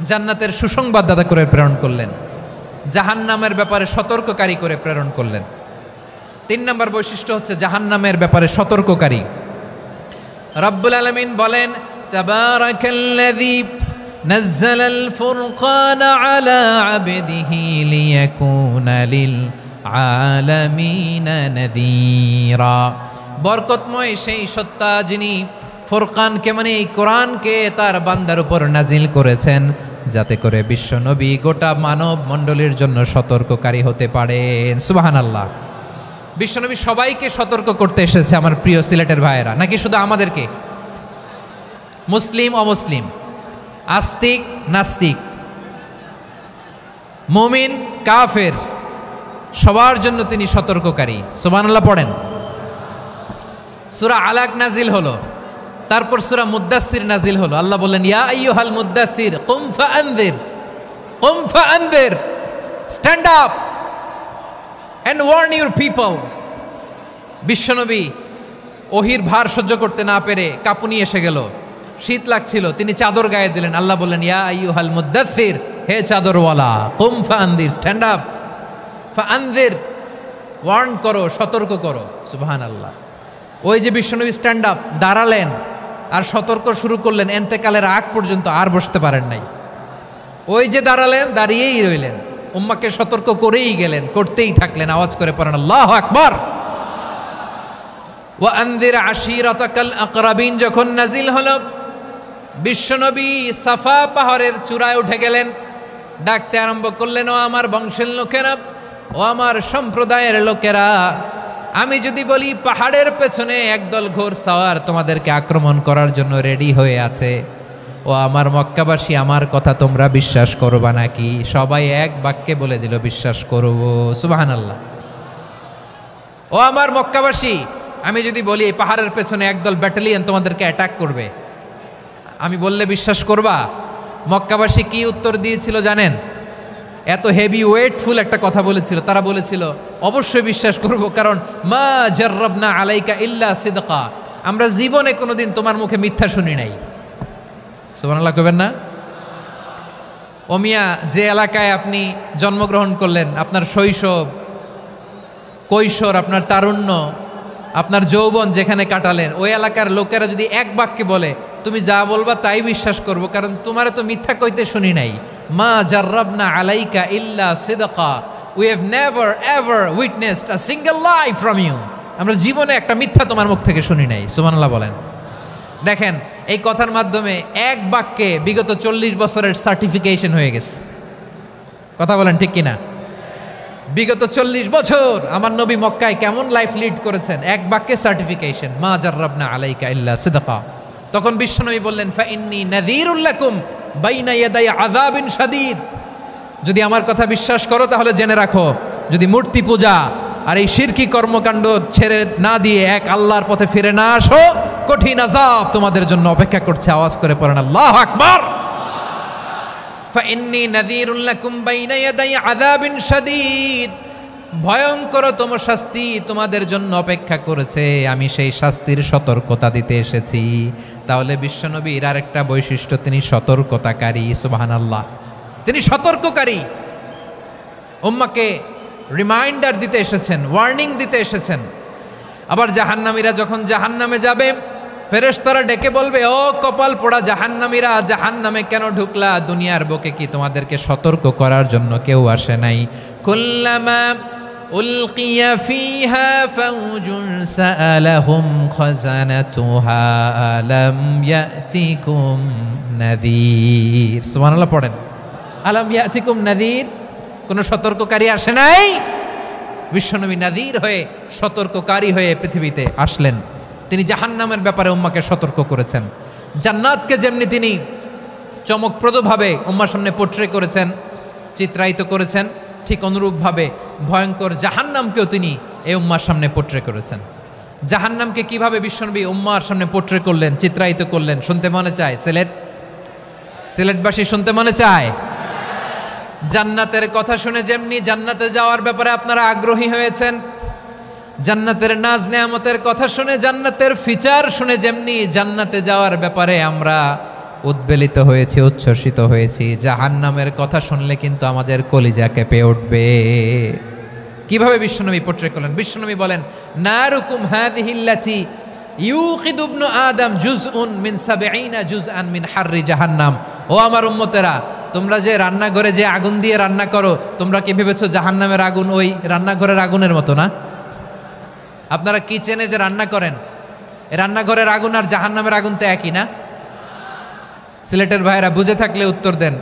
জান্নাতের সুসংবাদদাতা করে প্রেরণ করলেন, জাহান্নামের ব্যাপারে সতর্ককারী করে প্রেরণ করলেন। 3 নম্বর বৈশিষ্ট্য হচ্ছে জাহান্নামের ব্যাপারে সতর্ককারী। রব্বুল আলামিন বলেন, তাবারাকাল্লাযী নাযালাল ফুরকানা আলা আবদিহি লিয়াকুনা লিল আলামিনা নাযীরা। বরকতময় সেই সত্তা যিনি ফুরকানকে মানে এই কোরআনকে তার বান্দার উপর নাজিল করেছেন, যাতে করে বিশ্ব নবী গোটা মানব মণ্ডলীর জন্য সতর্ককারী হতে পারেন। সুবহানাল্লাহ। বিশ্বনবী সবাইকে সতর্ক করতে এসেছে, আমার প্রিয় সিলেটের ভাইয়েরা। নাকি শুধু আমাদেরকে? মুসলিম অমুসলিম, আস্তিক নাস্তিক, মুমিন কাফের, সবার জন্য তিনি সতর্ককারী। সুবহানাল্লাহ পড়েন। সূরা আলাক নাজিল হলো, তারপর সূরা মুদ্দাসসির নাজিল হলো। আল্লাহ বললেন, ইয়া আইয়ুহাল মুদ্দাসসির কুম ফাআনযির, stand up and warn your people. বিশ্বনবী ওহির ভার সহ্য করতে না পেরে কাঁপুনি এসে গেল, শীত লাগছিল, তিনি চাদর গায়ে দিলেন। আল্লাহ বললেন, ইয়া আইয়ুহাল মুদ্দাসসির, হে চাদরওয়ালা, কুম ফাআনযির, স্ট্যান্ড আপ, ফাআনযির, ওয়ার্ন করো, সতর্ক করো। সুবহানাল্লাহ। ওই যে বিশ্বনবী স্ট্যান্ড আপ, দাঁড়ালেন আর সতর্ক শুরু করলেন, এন্তেকালের আগ পর্যন্ত আর বসতে পারেন নাই। ওই যে দাঁড়ালেন, দাঁড়িয়েই রইলেন, উম্মাকে সতর্ক করেই গেলেন, করতেই থাকলেন। আওয়াজ করে পড়েন আল্লাহু আকবার। ওয়া আনযির আশীরাতাকাল আকরাবিন যখন নাজিল হলো, বিশ্বনবী সাফা পাহাড়ের চূড়ায় উঠে গেলেন, ডাকতে আরম্ভ করলেন, ও আমার বংশের লোকেরা, ও আমার সম্প্রদায়ের লোকেরা, আমি যদি বলি পাহাড়ের পেছনে একদল ঘোড়সাওয়ার তোমাদেরকে আক্রমণ করার জন্য রেডি হয়ে আছে, ও আমার মক্কাবাসী, আমার কথা তোমরা বিশ্বাস করবা নাকি? সবাই এক বাক্যে বলে দিল, বিশ্বাস করব। সুবহানাল্লাহ। ও আমার মক্কাবাসী, আমি যদি বলি এই পাহাড়ের পেছনে একদল ব্যাটালিয়ন তোমাদেরকে অ্যাটাক করবে, আমি বললে বিশ্বাস করবা? মক্কাবাসী কি উত্তর দিয়েছিল জানেন? এত হেভি ওয়েটফুল একটা কথা বলেছিল। তারা বলেছিল অবশ্যই বিশ্বাস করব, কারণ মা জাররাবনা আলাইকা ইল্লা সিদকা, আমরা জীবনে কোনোদিন তোমার মুখে মিথ্যা শুনি নাই। সুবহানাল্লাহ কইবেন না? ও মিয়া, যে এলাকায় আপনি জন্মগ্রহণ করলেন, আপনার শৈশব, কৈশোর, আপনার তারুণ্য, আপনার যৌবন যেখানে কাটালেন, ওই এলাকার লোকেরা যদি এক বাক্যে বলে তুমি যা বলবা তাই বিশ্বাস করব, কারণ তোমারে তো মিথ্যা কইতে শুনি নাই। মা জাররাবনা আলাইকা ইল্লা সিদকা, we have never ever witnessed a single lie from you, আমরা জীবনে একটা মিথ্যা তোমার মুখ থেকে শুনি নাই। সুবহানাল্লাহ বলেন। দেখেন, এই কথার মাধ্যমে এক বাক্যে বিগত 40 বছরের সার্টিফিকেশন হয়ে গেছে। কথা বলেন ঠিক কিনা? বিগত 40 বছর আমার নবী মক্কায় কেমন লাইফ লিড করেছেন, এক বাক্যে সার্টিফিকেশন, মা জাররাবনা আলাইকা ইল্লা সিদকা। তখন বিশ্বনবী বললেন ফা ইন্নী নাযীরুল লাকুম বাইনা ইয়াদাই আযাবিন শাদীদ, যদি আমার কথা বিশ্বাস করো তাহলে জেনে রাখো, যদি মূর্তি পূজা আর এই শিরকি কর্মকাণ্ড ছেড়ে না দিয়ে এক আল্লাহর পথে ফিরে না আসো, কঠিন আযাব তোমাদের জন্য অপেক্ষা করছে। আওয়াজ করে পড়েন আল্লাহু আকবার। ফাইন্নী নাযীরুল লাকুম বাইনা ইয়াদাই আযাবিন শাদীদ, ভয়ঙ্করতম শাস্তি তোমাদের জন্য অপেক্ষা করেছে, আমি সেই শাস্তির সতর্কতা দিতে এসেছি। তাহলে বিশ্বনবীর আরেকটা বৈশিষ্ট্য, তিনি সতর্কতাকারী। সুবহানাল্লাহ, তিনি সতর্ককারী। উম্মাকে রিমাইন্ডার দিতে এসেছেন, ওয়ার্নিং দিতে এসেছেন। আবার জাহান্নামীরা যখন জাহান্নামে যাবে, ফেরেশতারা ডেকে বলবে, ও কপাল পোড়া জাহান্নামীরা, জাহান্নামে কেন ঢুকলা? দুনিয়ার বুকে কি তোমাদেরকে সতর্ক করার জন্য কেউ আসে নাই? কুল্লামা উলকিয়া ফিহা ফাউজুন সাআলাহুম খাযানাতুহা আলাম ইয়াতিকুম নাযীর। সুবহানাল্লাহ পড়েন, আলাম ইয়াতিকুম নাযীর, কোন সতর্ককারী আসে নাই? বিশ্বনবী নাযীর হয়ে, সতর্ককারী হয়ে পৃথিবীতে আসলেন। তিনি জাহান্নামের ব্যাপারে উম্মাকে সতর্ক করেছেন। জান্নাতকে যেমনি তিনি চমকপ্রদভাবে উম্মার সামনে পোট্রে করেছেন, চিত্রায়িত করেছেন, ঠিক অনুরূপভাবে ভয়ঙ্কর জাহান্নামকেও তিনি এই উম্মার সামনে পোট্রে করেছেন। জাহান্নামকে কিভাবে বিশ্বনবী উম্মার সামনে পোট্রে করলেন, চিত্রায়িত করলেন, শুনতে মনে চায়? সিলেটবাসী শুনতে মনে চায়? জান্নাতের কথা শুনে যেমনি জান্নাতে যাওয়ার ব্যাপারে আপনারা আগ্রহী হয়েছেন, জান্নাতের নাজ নেয়ামতের কথা শুনে, জান্নাতের ফিচার শুনে যেমনি জান্নাতে যাওয়ার ব্যাপারে আমরা উদ্বেলিত হয়েছি, উচ্ছ্বসিত হয়েছি, জাহান্নামের কথা শুনলে কিন্তু আমাদের কলিজা কেঁপে উঠবে। কিভাবে বিশ্বনবী পোট্রে করলেন? বিশ্বনবী বলেন, নারুকুম হাযিহিল্লাতী ইউকিদু ইবনু আদম জুজউন মিন ৭০ জুজআন মিন হাররি জাহান্নাম। ও আমার উম্মতেরা, তোমরা যে রান্নাঘরে যে আগুন দিয়ে রান্না করো, তোমরা কি ভেবেছো জাহান্নামের আগুন ওই রান্নাঘরের আগুনের মতো না? আপনারা কিচেনে যে রান্না করেন, রান্নাঘরের আগুন আর জাহান্নামের আগুন তো একই না? সিলেটের ভাইরা বুঝে থাকলে উত্তর দেন,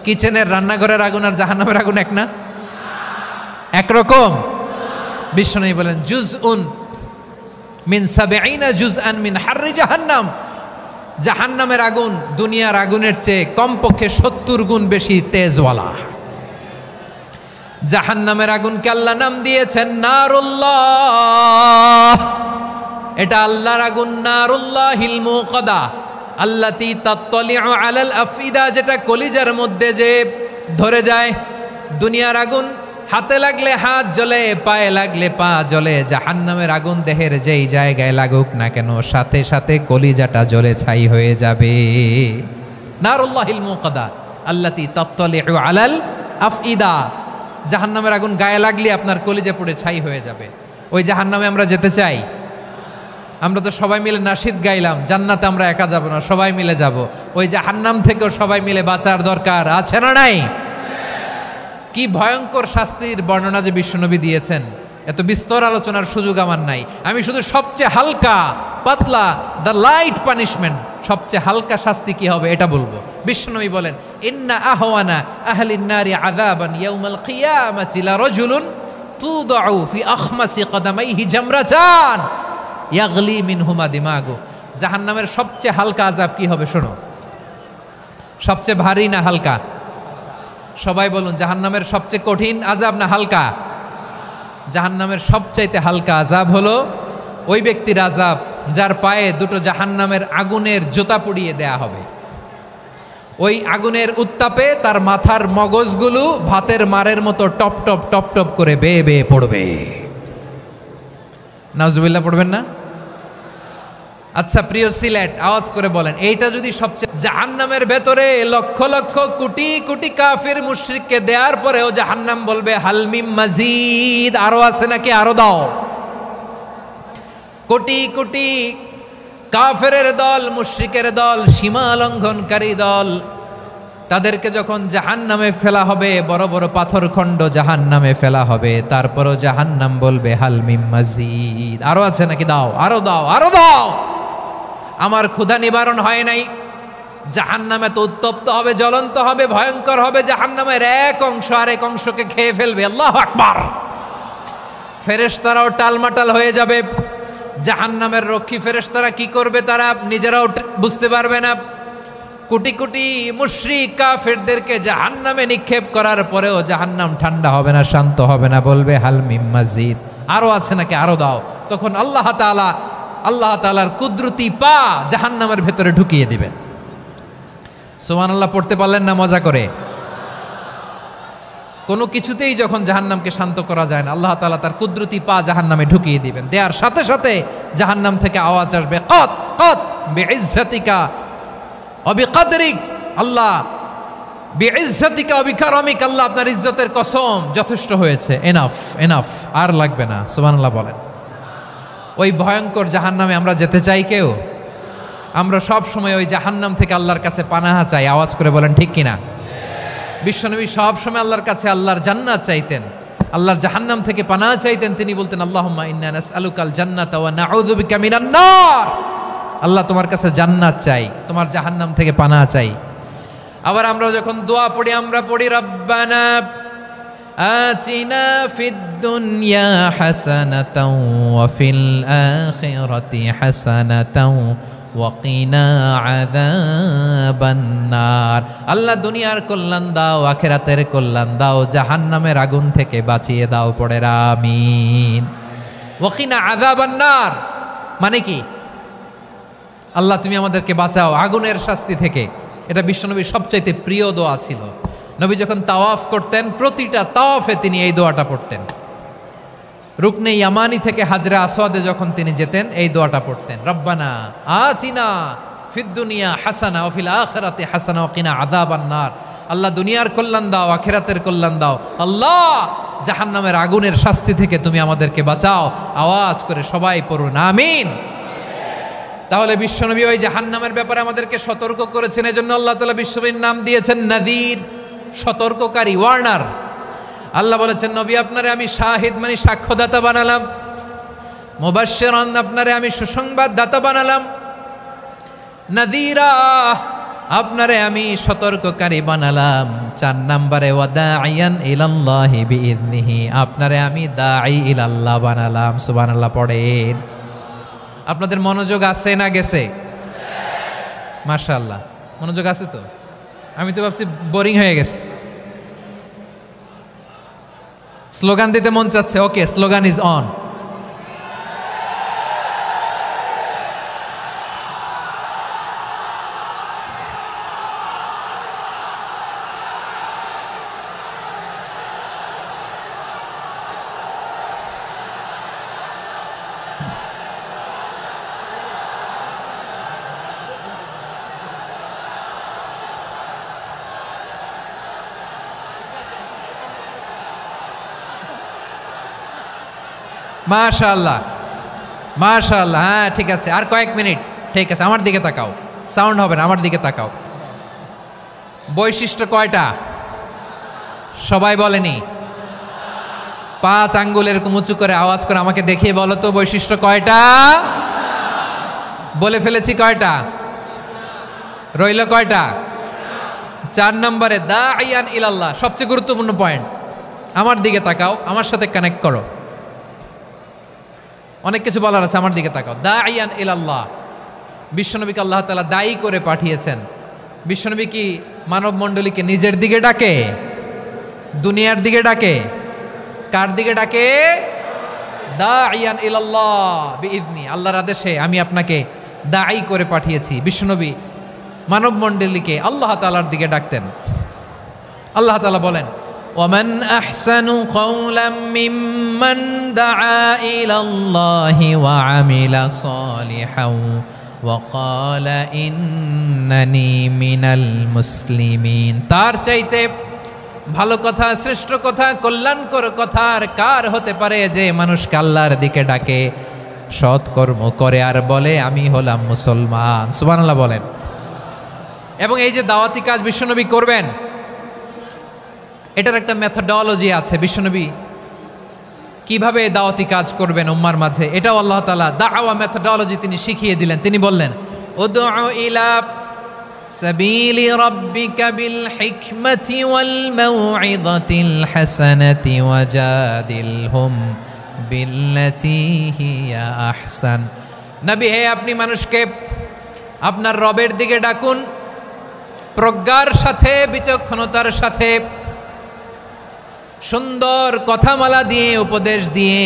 কিচেনের রান্নাঘরের আগুন আর জাহান্নামের আগুন এক না? একরকম? বিশ্বনবী বলেন, জুজউন মিন ৭০ জুজআন মিন হাররি জাহান্নাম, জাহান্নামের আগুন দুনিয়ার আগুনের চেয়ে কমপক্ষে ৭০ গুণ বেশি তেজওয়ালা। জাহান্নামের আগুনকে আল্লাহ নাম দিয়েছেন নারুল্লাহ। এটা আল্লাহর আগুন, নারুল্লাহিল মুকাদা আল্লাতী তাত্তালিউ আলাল আফইদা, যেটা কলিজার মধ্যে যে ধরে যায়। দুনিয়ার আগুন হাতে লাগলে হাত জ্বলে, পায়ে লাগলে পা জ্বলে, জাহান্নামের আগুন দেহের যেই জায়গায় লাগুক না কেন, সাথে সাথে কলিজাটা জ্বলে ছাই হয়ে যাবে। নারুল্লাহিল মুকাদা আল্লাতী তাত্তালিউ আলাল আফইদা, জাহান্নামের আগুন গায়ে লাগলে আপনার কলিজা পুড়ে ছাই হয়ে যাবে। ওই জাহান্নামে আমরা যেতে চাই? আমরা তো সবাই মিলে নাশিদ গাইলাম, জান্নাতে আমরা একা যাব না, সবাই মিলে যাব। ওই জাহান্নাম থেকেও সবাই মিলে বাঁচার দরকার আছে না নাই? কি ভয়ঙ্কর শাস্তির বর্ণনা যে বিশ্বনবী দিয়েছেন, এত বিস্তর আলোচনার সুযোগ আমার নাই। আমি শুধু সবচেয়ে হালকা পাতলা, দ্য লাইট পানিশমেন্ট, সবচেয়ে হালকা শাস্তি কি হবে এটা বলবো। বিশ্বনবী বলেন, ইন্না আহওয়ানা আহলিন নারি আযাবান ইয়াউমাল কিয়ামাতি লারাজুলুন তুদাউ ফি আখমাসি কদামাইহি জামরাতান ইয়াগলি মিনহুমা দিমাগু। জাহান্নামের সবচেয়ে হালকা আযাব কি হবে শোনো? সবচেয়ে ভারী না হালকা? সবাই বলুন, জাহান্নামের সবচেয়ে কঠিন আযাব না হালকা? জাহান্নামের সবচাইতে হালকা আযাব হলো ওই ব্যক্তির আযাব যার পায়ে দুটো জাহান্নামের আগুনের জুতা পুড়িয়ে দেয়া হবে। ওই আগুনের উত্তাপে তার মাথার মগজগুলো ভাতের মারের মতো টপ টপ টপ টপ করে বেয়ে বেয়ে পড়বে। নাউজুবিল্লাহ পড়বেন না? আচ্ছা প্রিয় সিলেট, আওয়াজ করে বলেন, এইটা যদি সবচেয়ে জাহান্নামের ভেতরে লক্ষ লক্ষ কোটি কোটি কাফির মুশরিককে দেওয়ার পরেও জাহান্নাম বলবে হালমিম মাজিদ, আরো আছে নাকি, আরো দাও। কোটি কোটি কাফেরের দল, মুশরিকের দল, সীমা লঙ্ঘনকারী দল, তাদেরকে যখন জাহান্নামে ফেলা হবে, বড় বড় পাথরখণ্ড জাহান্নামে ফেলা হবে, তারপরও জাহান্নাম বলবে হালমিম মাজিদ, আরো আছে নাকি, দাও, আরো দাও, আরো দাও। আমার ক্ষুধা নিবারণ হয় নাই। জাহান্নামে তো উত্তপ্ত হবে, জ্বলন্ত হবে, ভয়ঙ্কর হবে। জাহান্নামের এক অংশ আরেক অংশকে খেয়ে ফেলবে। আল্লাহু আকবার। ফেরেশতারাও টালমাটাল হয়ে যাবে। জাহান্নামের রক্ষী ফেরেশতারা কি করবে তারা নিজেরাও বুঝতে পারবে না। কোটি কোটি মুশরিক কাফেরদেরকে জাহান্নামে নিক্ষেপ করার পরেও জাহান্নাম ঠান্ডা হবে না, শান্ত হবে না, বলবে হালমিম মাজিদ, আরো আছে নাকি, আরো দাও। তখন আল্লাহ তাআলার কুদরতি পা জাহান্নামের ভেতরে ঢুকিয়ে দিবেন। সুবহানাল্লাহ পড়তে পারলেন না মজা করে? কোনো কিছুতেই যখন জাহান্নামকে শান্ত করা যায় না, আল্লাহ তাআলা তার কুদরতি পা জাহান্নামে ঢুকিয়ে দিবেন। দেওয়ার সাথে সাথে জাহান্নাম থেকে আওয়াজ আসবে, কত কত বিইজ্জাতিকা ওয়া বিকদরিক, আল্লাহ বিইজ্জাতিকা ওয়া বিকারামিক, আল্লাহ আপনার ইজ্জতের কসম, যথেষ্ট হয়েছে, এনাফ এনাফ, আর লাগবে না। সুবহানাল্লাহ বলেন। ওই ভয়ঙ্কর জাহান্নামে আমরা যেতে চাই কেউ? আমরা সব সময় ওই জাহান্নাম থেকে আল্লাহর কাছে পানাহা চাই। আওয়াজ করে বলেন ঠিক কিনা? বিশ্বনবী সব সময় আল্লাহর কাছে আল্লাহর জান্নাত চাইতেন, আল্লাহর জাহান্নাম থেকে পানাহা চাইতেন। তিনি বলতেন আল্লাহুম্মা ইন্না নাসআলুকাল জান্নাতা ওয়া নাউযু বিকা মিনান নার, আল্লাহ তোমার কাছে জান্নাত চাই, তোমার জাহান্নাম থেকে পানাহা চাই। আবার আমরা যখন দোয়া পড়ি, আমরা পড়ি রব্বানা আতিনা ফিদ দুনিয়া হাসানাতাও ওয়া ফিল আখিরাতি হাসানাতাও ওয়া কিনা আযাবান নার, আল্লাহ দুনিয়ার কল্যাণ দাও, আখিরাতের কল্যাণ দাও, জাহান্নামের আগুন থেকে বাঁচিয়ে দাও, পড়ে আমিন। ওয়া কিনা আযাবান নার মানে কি? আল্লাহ তুমি আমাদেরকে বাঁচাও আগুনের শাস্তি থেকে। এটা বিশ্বনবীর সবচাইতে প্রিয় দোয়া ছিল। নবী যখন তাওয়াফ করতেন, প্রতিটা তাওয়াফে তিনি এই দোয়াটা পড়তেন। রুকনে ইয়ামানি থেকে হাজরা আসওয়াদে যখন তিনি যেতেন, এই দোয়াটা পড়তেন, রব্বানা আতিনা ফিদ দুনিয়া হাসানা ওয়া ফিল আখিরাতি হাসানা ওয়া কিনা আযাবান নার, আল্লাহ দুনিয়ার কল্যাণ দাও, আখিরাতের কল্যাণ দাও, আল্লাহ জাহান্নামের আগুনের শাস্তি থেকে তুমি আমাদেরকে বাঁচাও। আওয়াজ করে সবাই পড়ুন আমিন। তাহলে বিশ্বনবী ওই জাহান্নামের ব্যাপারে আমাদেরকে সতর্ক করেছেন। এজন্য আল্লাহ তাআলা বিশ্বনবীর নাম দিয়েছেন নাযীর, সতর্ককারী, ওয়ার্নার। আল্লাহ বলেছেন নবী আপনারে আমি শাহিদ মানে সাক্ষ্যদাতা বানালাম, মুবাশশিরান আপনারে আমি সুসংবাদ দাতা বানালাম, নাযীরা আপনারে আমি সতর্ককারী বানালাম। 4 নম্বরে ওয়া দাঈয়ান ইলাল্লাহি বিইذনিহি, আপনারে আমি দাঈ ইলাল্লাহ বানালাম। সুবহানাল্লাহ পড়েন। আপনাদের মনোযোগ আছে না গেছে? মাশাআল্লাহ মনোযোগ আছে তো। আমি তো ভাবছি বোরিং হয়ে গেছে। স্লোগান দিতে মন চাচ্ছে। ওকে, স্লোগান ইজ অন। মাশাআল্লাহ মাশাআল্লাহ, হ্যাঁ ঠিক আছে, আর কয়েক মিনিট। ঠিক আছে, আমার দিকে তাকাও, সাউন্ড হবে না, আমার দিকে তাকাও। বৈশিষ্ট্য কয়টা সবাই বলেনি? 5 আঙ্গুল এরকম উঁচু করে আওয়াজ করে আমাকে দেখিয়ে বলো তো বৈশিষ্ট্য কয়টা? বলে ফেলেছি কয়টা? রইল কয়টা? 4 নম্বরে দাঈয়ান ইলাল্লাহ, সবচেয়ে গুরুত্বপূর্ণ পয়েন্ট। আমার দিকে তাকাও, আমার সাথে কানেক্ট করো। অনেক কিছু বলার আছে, আমার দিকে তাকাও। দাঈয়ান ইলাল্লাহ, বিশ্বনবীকে আল্লাহ তাআলা দায়ী করে পাঠিয়েছেন। বিশ্বনবী কি মানব মণ্ডলীকে নিজের দিকে ডাকে? দুনিয়ার দিকে ডাকে? কার দিকে ডাকে? দাঈয়ান ইলাল্লাহ বিইذনি, আল্লাহর আদেশে আমি আপনাকে দায়ী করে পাঠিয়েছি। বিশ্বনবী মানব মণ্ডলীকে আল্লাহ তাআলার দিকে ডাকতেন। আল্লাহ তাআলা বলেন, ওয়ামান আহসানু কাওলাম মিম্মান দাআ ইলাল্লাহি ওয়া আমিলা সালিহান ওয়া ক্বালা ইন্নানি মিনাল মুসলিমিন। তার চাইতে ভালো কথা, শ্রেষ্ঠ কথা, কল্যাণকর কথা আর কার হতে পারে যে মানুষকে আল্লাহর দিকে ডাকে, সৎকর্ম করে আর বলে আমি হলাম মুসলমান। সুবহানাল্লাহ বলেন। এবং এই যে দাওয়াতি কাজ বিশ্বনবী করবেন, এটার একটা মেথডোলজি আছে। বিশ্বনবী কিভাবে দাওয়াতি কাজ করবেন উম্মার মাঝে, এটাও আল্লাহ তাআলা দাওয়া মেথডোলজি তিনি শিখিয়ে দিলেন। তিনি বললেন, উদউ ইলা সাবিলি রাব্বিকা বিল হিকমাতি ওয়াল মাউইযাতিল হাসানাতি ওয়াজাদিলহুম বিল্লাতি হিয়া আহসান। নবী হে, আপনি মানুষকে আপনার রবের দিকে ডাকুন প্রজ্ঞার সাথে, বিচক্ষণতার সাথে, সুন্দর কথামালা দিয়ে, উপদেশ দিয়ে।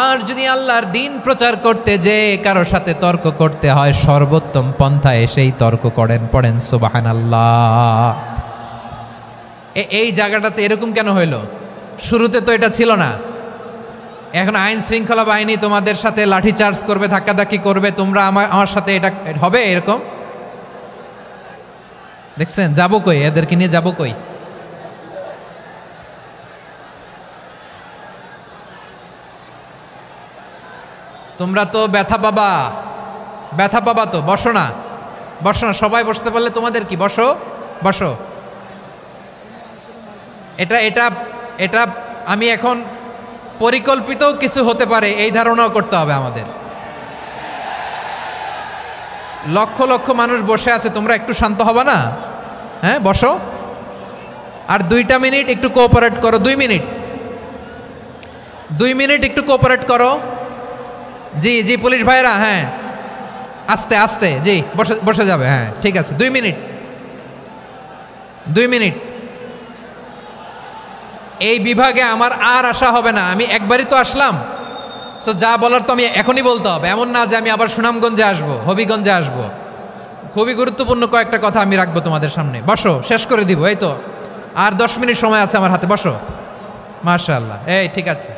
আর যদি আল্লাহর দিন প্রচার করতে যে কারো সাথে তর্ক করতে হয়, সর্বোত্তম পন্থায় সেই তর্ক করেন। পড়েন সুবহানাল্লাহ। এই জায়গাটাতে এরকম কেন হইল? শুরুতে তো এটা ছিল না। এখন আইন শৃঙ্খলা বাহিনী তোমাদের সাথে লাঠি চার্জ করবে, ধাক্কাধাক্কি করবে, তোমরা আমার সাথে এটা হবে এরকম? দেখছেন যাবো কই? এদেরকে নিয়ে যাবো কই? তোমরা তো ব্যথা পাবা, ব্যথা পাবা তো। বসো না, বসো না, সবাই বসতে পারলে তোমাদের কি? বসো, বসো। এটা এটা এটা আমি এখন পরিকল্পিতও কিছু হতে পারে এই ধারণাও করতে হবে আমাদের। লক্ষ লক্ষ মানুষ বসে আছে, তোমরা একটু শান্ত হবা না? হ্যাঁ, বসো। আর 2টা মিনিট একটু কোঅপারেট করো। 2 মিনিট, 2 মিনিট একটু কোঅপারেট করো। জি জি পুলিশ ভাইরা, হ্যাঁ আস্তে আস্তে, জি বসে বসে যাবে। হ্যাঁ ঠিক আছে, 2 মিনিট, 2 মিনিট। এই বিভাগে আমার আর আসা হবে না, আমি একবারই তো আসলাম। সো যা বলার তো আমি এখনই বলতে হবে। এমন না যে আমি আবার সুনামগঞ্জে আসবো, হবিগঞ্জে আসবো। খুবই গুরুত্বপূর্ণ কয়েকটা কথা আমি রাখবো তোমাদের সামনে। বসো, শেষ করে দিব। এই তো আর 10 মিনিট সময় আছে আমার হাতে। বসো, মাশাআল্লাহ। এই ঠিক আছে,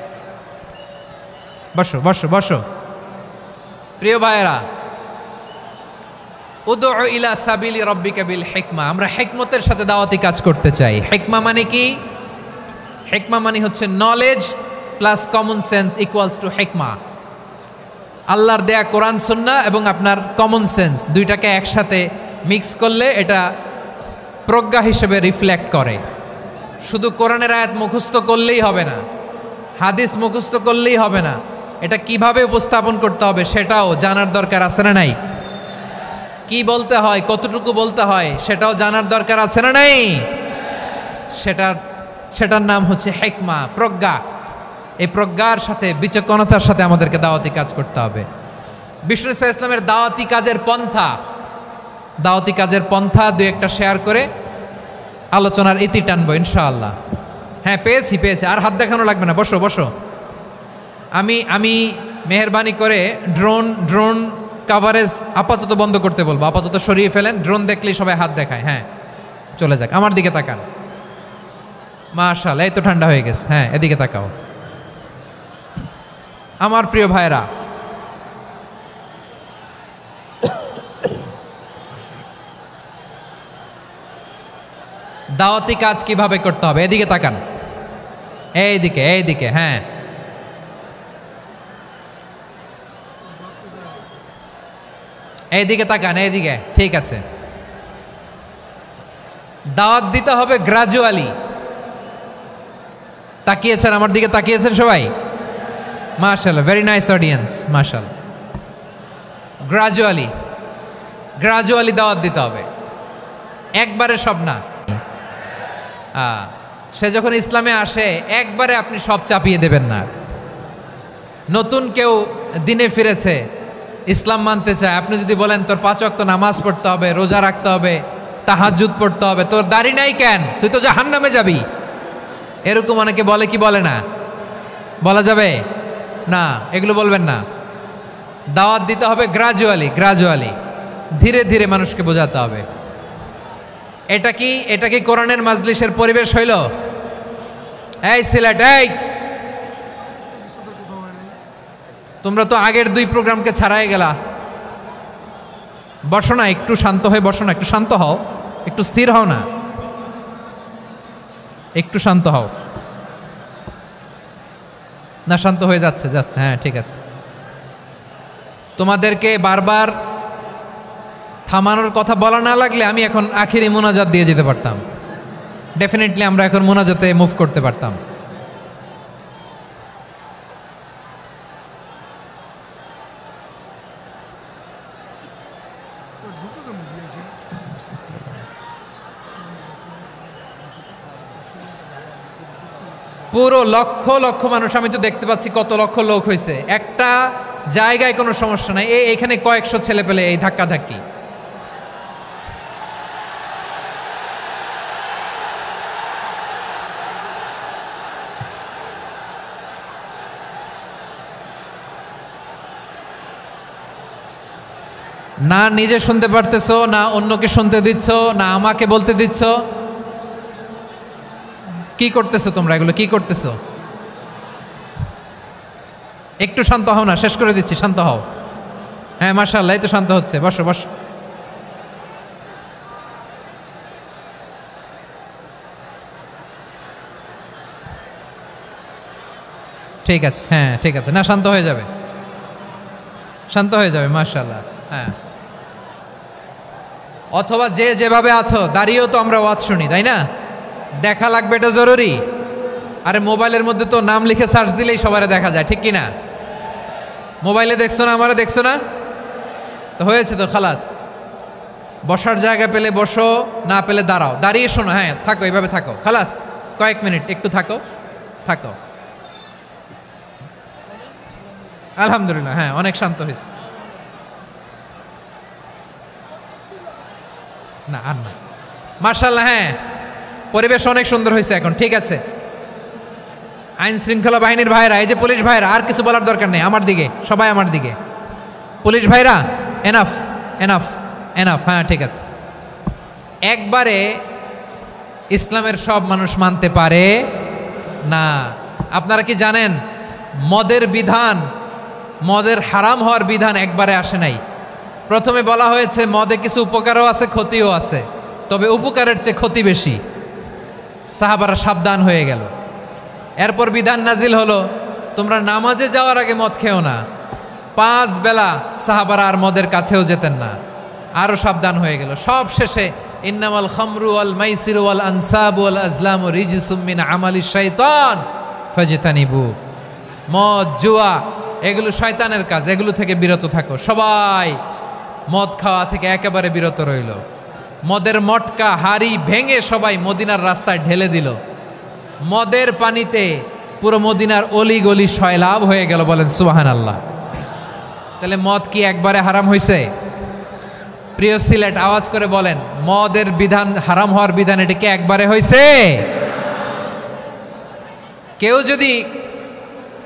বসো বসো বসো। প্রিয় ভাইয়েরা, উদউ ইলা সাবিলি রাব্বিকা বিল হিকমা। আমরা হিকমতের সাথে দাওয়াতি কাজ করতে চাই। হিকমা মানে কি? হিকমা মানে হচ্ছে knowledge plus common sense equals to হিকমা। আল্লাহর দেয়া কোরআন সুন্নাহ এবং আপনার কমন সেন্স, দুইটাকে একসাথে মিক্স করলে এটা প্রজ্ঞা হিসেবে রিফ্লেক্ট করে। শুধু কোরআনের আয়াত মুখস্থ করলেই হবে না, হাদিস মুখস্থ করলেই হবে না, এটা কিভাবে উপস্থাপন করতে হবে সেটাও জানার দরকার আছে না নাই? কি বলতে হয়, কতটুকু বলতে হয় সেটাও জানার দরকার আছে না নাই? সেটার নাম হচ্ছে হিকমা, প্রজ্ঞা। এই প্রজ্ঞার সাথে, বিচক্ষণতার সাথে আমাদেরকে দাওয়াতি কাজ করতে হবে। বিষ্ণু ইসলামের দাওয়াতি কাজের পন্থা, দাওয়াতি কাজের পন্থা 2-1টা শেয়ার করে আলোচনার ইতি টানবো ইনশাআল্লাহ। হ্যাঁ পেয়েছি পেয়েছি, আর হাত দেখানো লাগবে না। বসো বসো। আমি মেহেরবানি করে ড্রোন কাভারেজ আপাতত বন্ধ করতে বলবো, আপাতত সরিয়ে ফেলেন। ড্রোন দেখলেই সবাই হাত দেখায়। হ্যাঁ চলে যাক, আমার দিকে তাকান। মাশাআল্লাহ, এই তো ঠান্ডা হয়ে গেছে। হ্যাঁ এদিকে তাকাও। আমার প্রিয় ভাইরা, দাওয়াতি কাজ কিভাবে করতে হবে এদিকে তাকান। এইদিকে এইদিকে, হ্যাঁ এইদিকে তাকান, এইদিকে। ঠিক আছে, দাওয়াত দিতে হবে গ্রাজুয়ালি। তাকিয়েছেন আমার দিকে, তাকিয়েছেন সবাই? মাশাআল্লাহ, ভেরি নাইস অডিয়েন্স, মাশাআল্লাহ। গ্রাজুয়ালি দাওয়াত দিতে হবে, একবারে সব না। সে যখন ইসলামে আসে একবারে আপনি সব চাপিয়ে দেবেন না। নতুন কেউ দিনে ফিরেছে, ইসলাম মানতে চায়, আপনি যদি বলেন তোর 5 ওয়াক্ত নামাজ পড়তে হবে, রোজা রাখতে হবে, তাহাজ্জুদ পড়তে হবে, তোর দাড়ি নাই কেন, তুই তো জাহান্নামে যাবি, এরকম অনেকে বলে কি বলে না? বলা যাবে না, এগুলো বলবেন না। দাওয়াত দিতে হবে গ্রাজুয়ালি। ধীরে ধীরে মানুষকে বোঝাতে হবে। এটা কি কোরআনের মাজলিসের পরিবেশ হইল? এই সিলেট, এই তোমরা তো আগের 2 প্রোগ্রামকে ছাড়াই গেলা। বসো না, একটু শান্ত হয়ে বসো না, একটু শান্ত হও, একটু স্থির হও না, একটু শান্ত হও না। শান্ত হয়ে যাচ্ছে, হ্যাঁ ঠিক আছে। তোমাদেরকে বারবার থামানোর কথা বলা না লাগলে আমি এখন আখিরি মোনাজাত দিয়ে যেতে পারতাম। ডেফিনেটলি আমরা এখন মোনাজাতে মুভ করতে পারতাম। পুরো লক্ষ লক্ষ মানুষ, আমি তো দেখতে পাচ্ছি কত লক্ষ লোক হয়েছে। একটা জায়গায় কোনো সমস্যা নাই, এইখানে কয়েকশো ছেলে পেলে এই ধাক্কা ধাক্কি। না নিজে শুনতে পারতেছো, না অন্যকে শুনতে দিচ্ছ, না আমাকে বলতে দিচ্ছ। কি করতেছো তোমরা? এগুলো কি করতেছো? একটু শান্ত হও না, শেষ করে দিচ্ছি, শান্ত হও। হ্যাঁ মাশাআল্লাহ, এই তো শান্ত হচ্ছে। বসো বসো। ঠিক আছে, হ্যাঁ ঠিক আছে, না শান্ত হয়ে যাবে, শান্ত হয়ে যাবে মাশাআল্লাহ। হ্যাঁ, অথবা যে যেভাবে আছো দাঁড়িয়েও তো আমরা ওয়াজ শুনি, তাই না? দেখা লাগবে, এটা জরুরি। আরে মোবাইলের মধ্যে তো নাম লিখে সার্চ দিলেই সবারে দেখা যায়, ঠিক কি না? মোবাইলে দেখছো না, আমারে দেখছো না, তো হয়েছে তো, খালাস। বসার জায়গা পেলে বসো, না পেলে দাঁড়াও, দাঁড়িয়ে শোনো। হ্যাঁ থাকো, এইভাবে থাকো, খালাস। কয়েক মিনিট একটু থাকো, থাকো। আলহামদুলিল্লাহ, হ্যাঁ অনেক শান্ত হয়েছে। না আর না, মাশাআল্লাহ, হ্যাঁ পরিবেশ অনেক সুন্দর হয়েছে এখন, ঠিক আছে। আইন শৃঙ্খলা বাহিনীর ভাইরা, এই যে পুলিশ ভাইরা, আর কিছু বলার দরকার নেই, আমার দিকে সবাই, আমার দিকে। পুলিশ ভাইরা এনাফ, এনাফ, এনাফ, হ্যাঁ ঠিক আছে। একবারে ইসলামের সব মানুষ মানতে পারে না। আপনারা কি জানেন মদের বিধান, মদের হারাম হওয়ার বিধান একবারে আসে নাই। প্রথমে বলা হয়েছে মদে কিছু উপকারও আছে, ক্ষতিও আছে, তবে উপকারের চেয়ে ক্ষতি বেশি। সাহাবারা সাবধান হয়ে গেল। এরপর বিধান নাজিল হলো, তোমরা নামাজে যাওয়ার আগে মদ খেও না। 5 বেলা সাহাবারা আর মদের কাছেও যেতেন না, আরো সাবধান হয়ে গেল। সব শেষে ইন্নামাল খামরু ওয়াল মাইসিরু ওয়াল আনসাবু ওয়াল আজলামু রিজসুম মিন আমালিশ শাইতান ফাজতানিবু। মদ, জুয়া এগুলো শয়তানের কাজ, এগুলো থেকে বিরত থাকো। সবাই মদ খাওয়া থেকে একেবারে বিরত রইল। মদের মটকা হাড়ি ভেঙে সবাই মদিনার রাস্তায় ঢেলে দিল। মদের পানিতে পুরো মদিনার অলি গলি সয়লাভ হয়ে গেল। বলেন সুবহানাল্লাহ। তাহলে মদ কি একবারে হারাম হয়েছে? প্রিয় সিলেট, আওয়াজ করে বলেন, মদের বিধান, হারাম হওয়ার বিধান, এটা কি একবারে হয়েছে?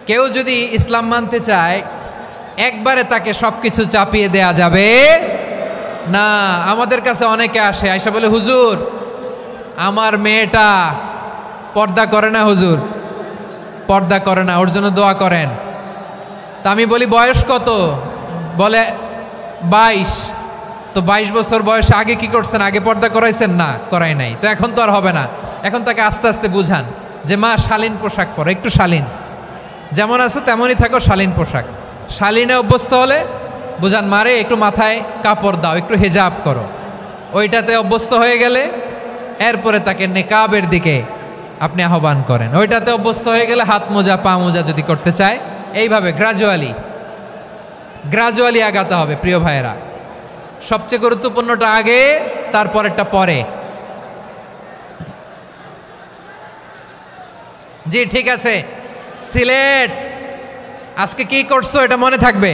কেউ যদি ইসলাম মানতে চায়, একবারে তাকে সবকিছু চাপিয়ে দেয়া যাবে না। আমাদের কাছে অনেকে আসে, আয়সা বলে, হুজুর আমার মেয়েটা পর্দা করে না, হুজুর পর্দা করে না, ওর জন্য দোয়া করেন। তা আমি বলি বয়স কত? বলে 22। তো 22 বছর বয়সে আগে কি করছেন? আগে পর্দা করাইছেন? না, করাই নাই। তো এখন তো আর হবে না। এখন তাকে আস্তে আস্তে বুঝান যে মা শালীন পোশাক পরো, একটু শালীন, যেমন আছে তেমনই থাকো, শালীন পোশাক। শালীনে অভ্যস্ত হলে বুঝান, মারে একটু মাথায় কাপড় দাও, একটু হেজাব করো। ওইটাতে অভ্যস্ত হয়ে গেলে এরপরে তাকে নেকাবের দিকে আপনি আহ্বান করেন। ওইটাতে অভ্যস্ত হয়ে গেলে হাত মোজা, পা মোজা যদি করতে চায়, এইভাবে গ্রাজুয়ালি আগাতে হবে। প্রিয় ভাইয়েরা, সবচেয়ে গুরুত্বপূর্ণটা আগে, তারপরেরটা পরে। জি ঠিক আছে। সিলেট আজকে কি করছো এটা মনে থাকবে।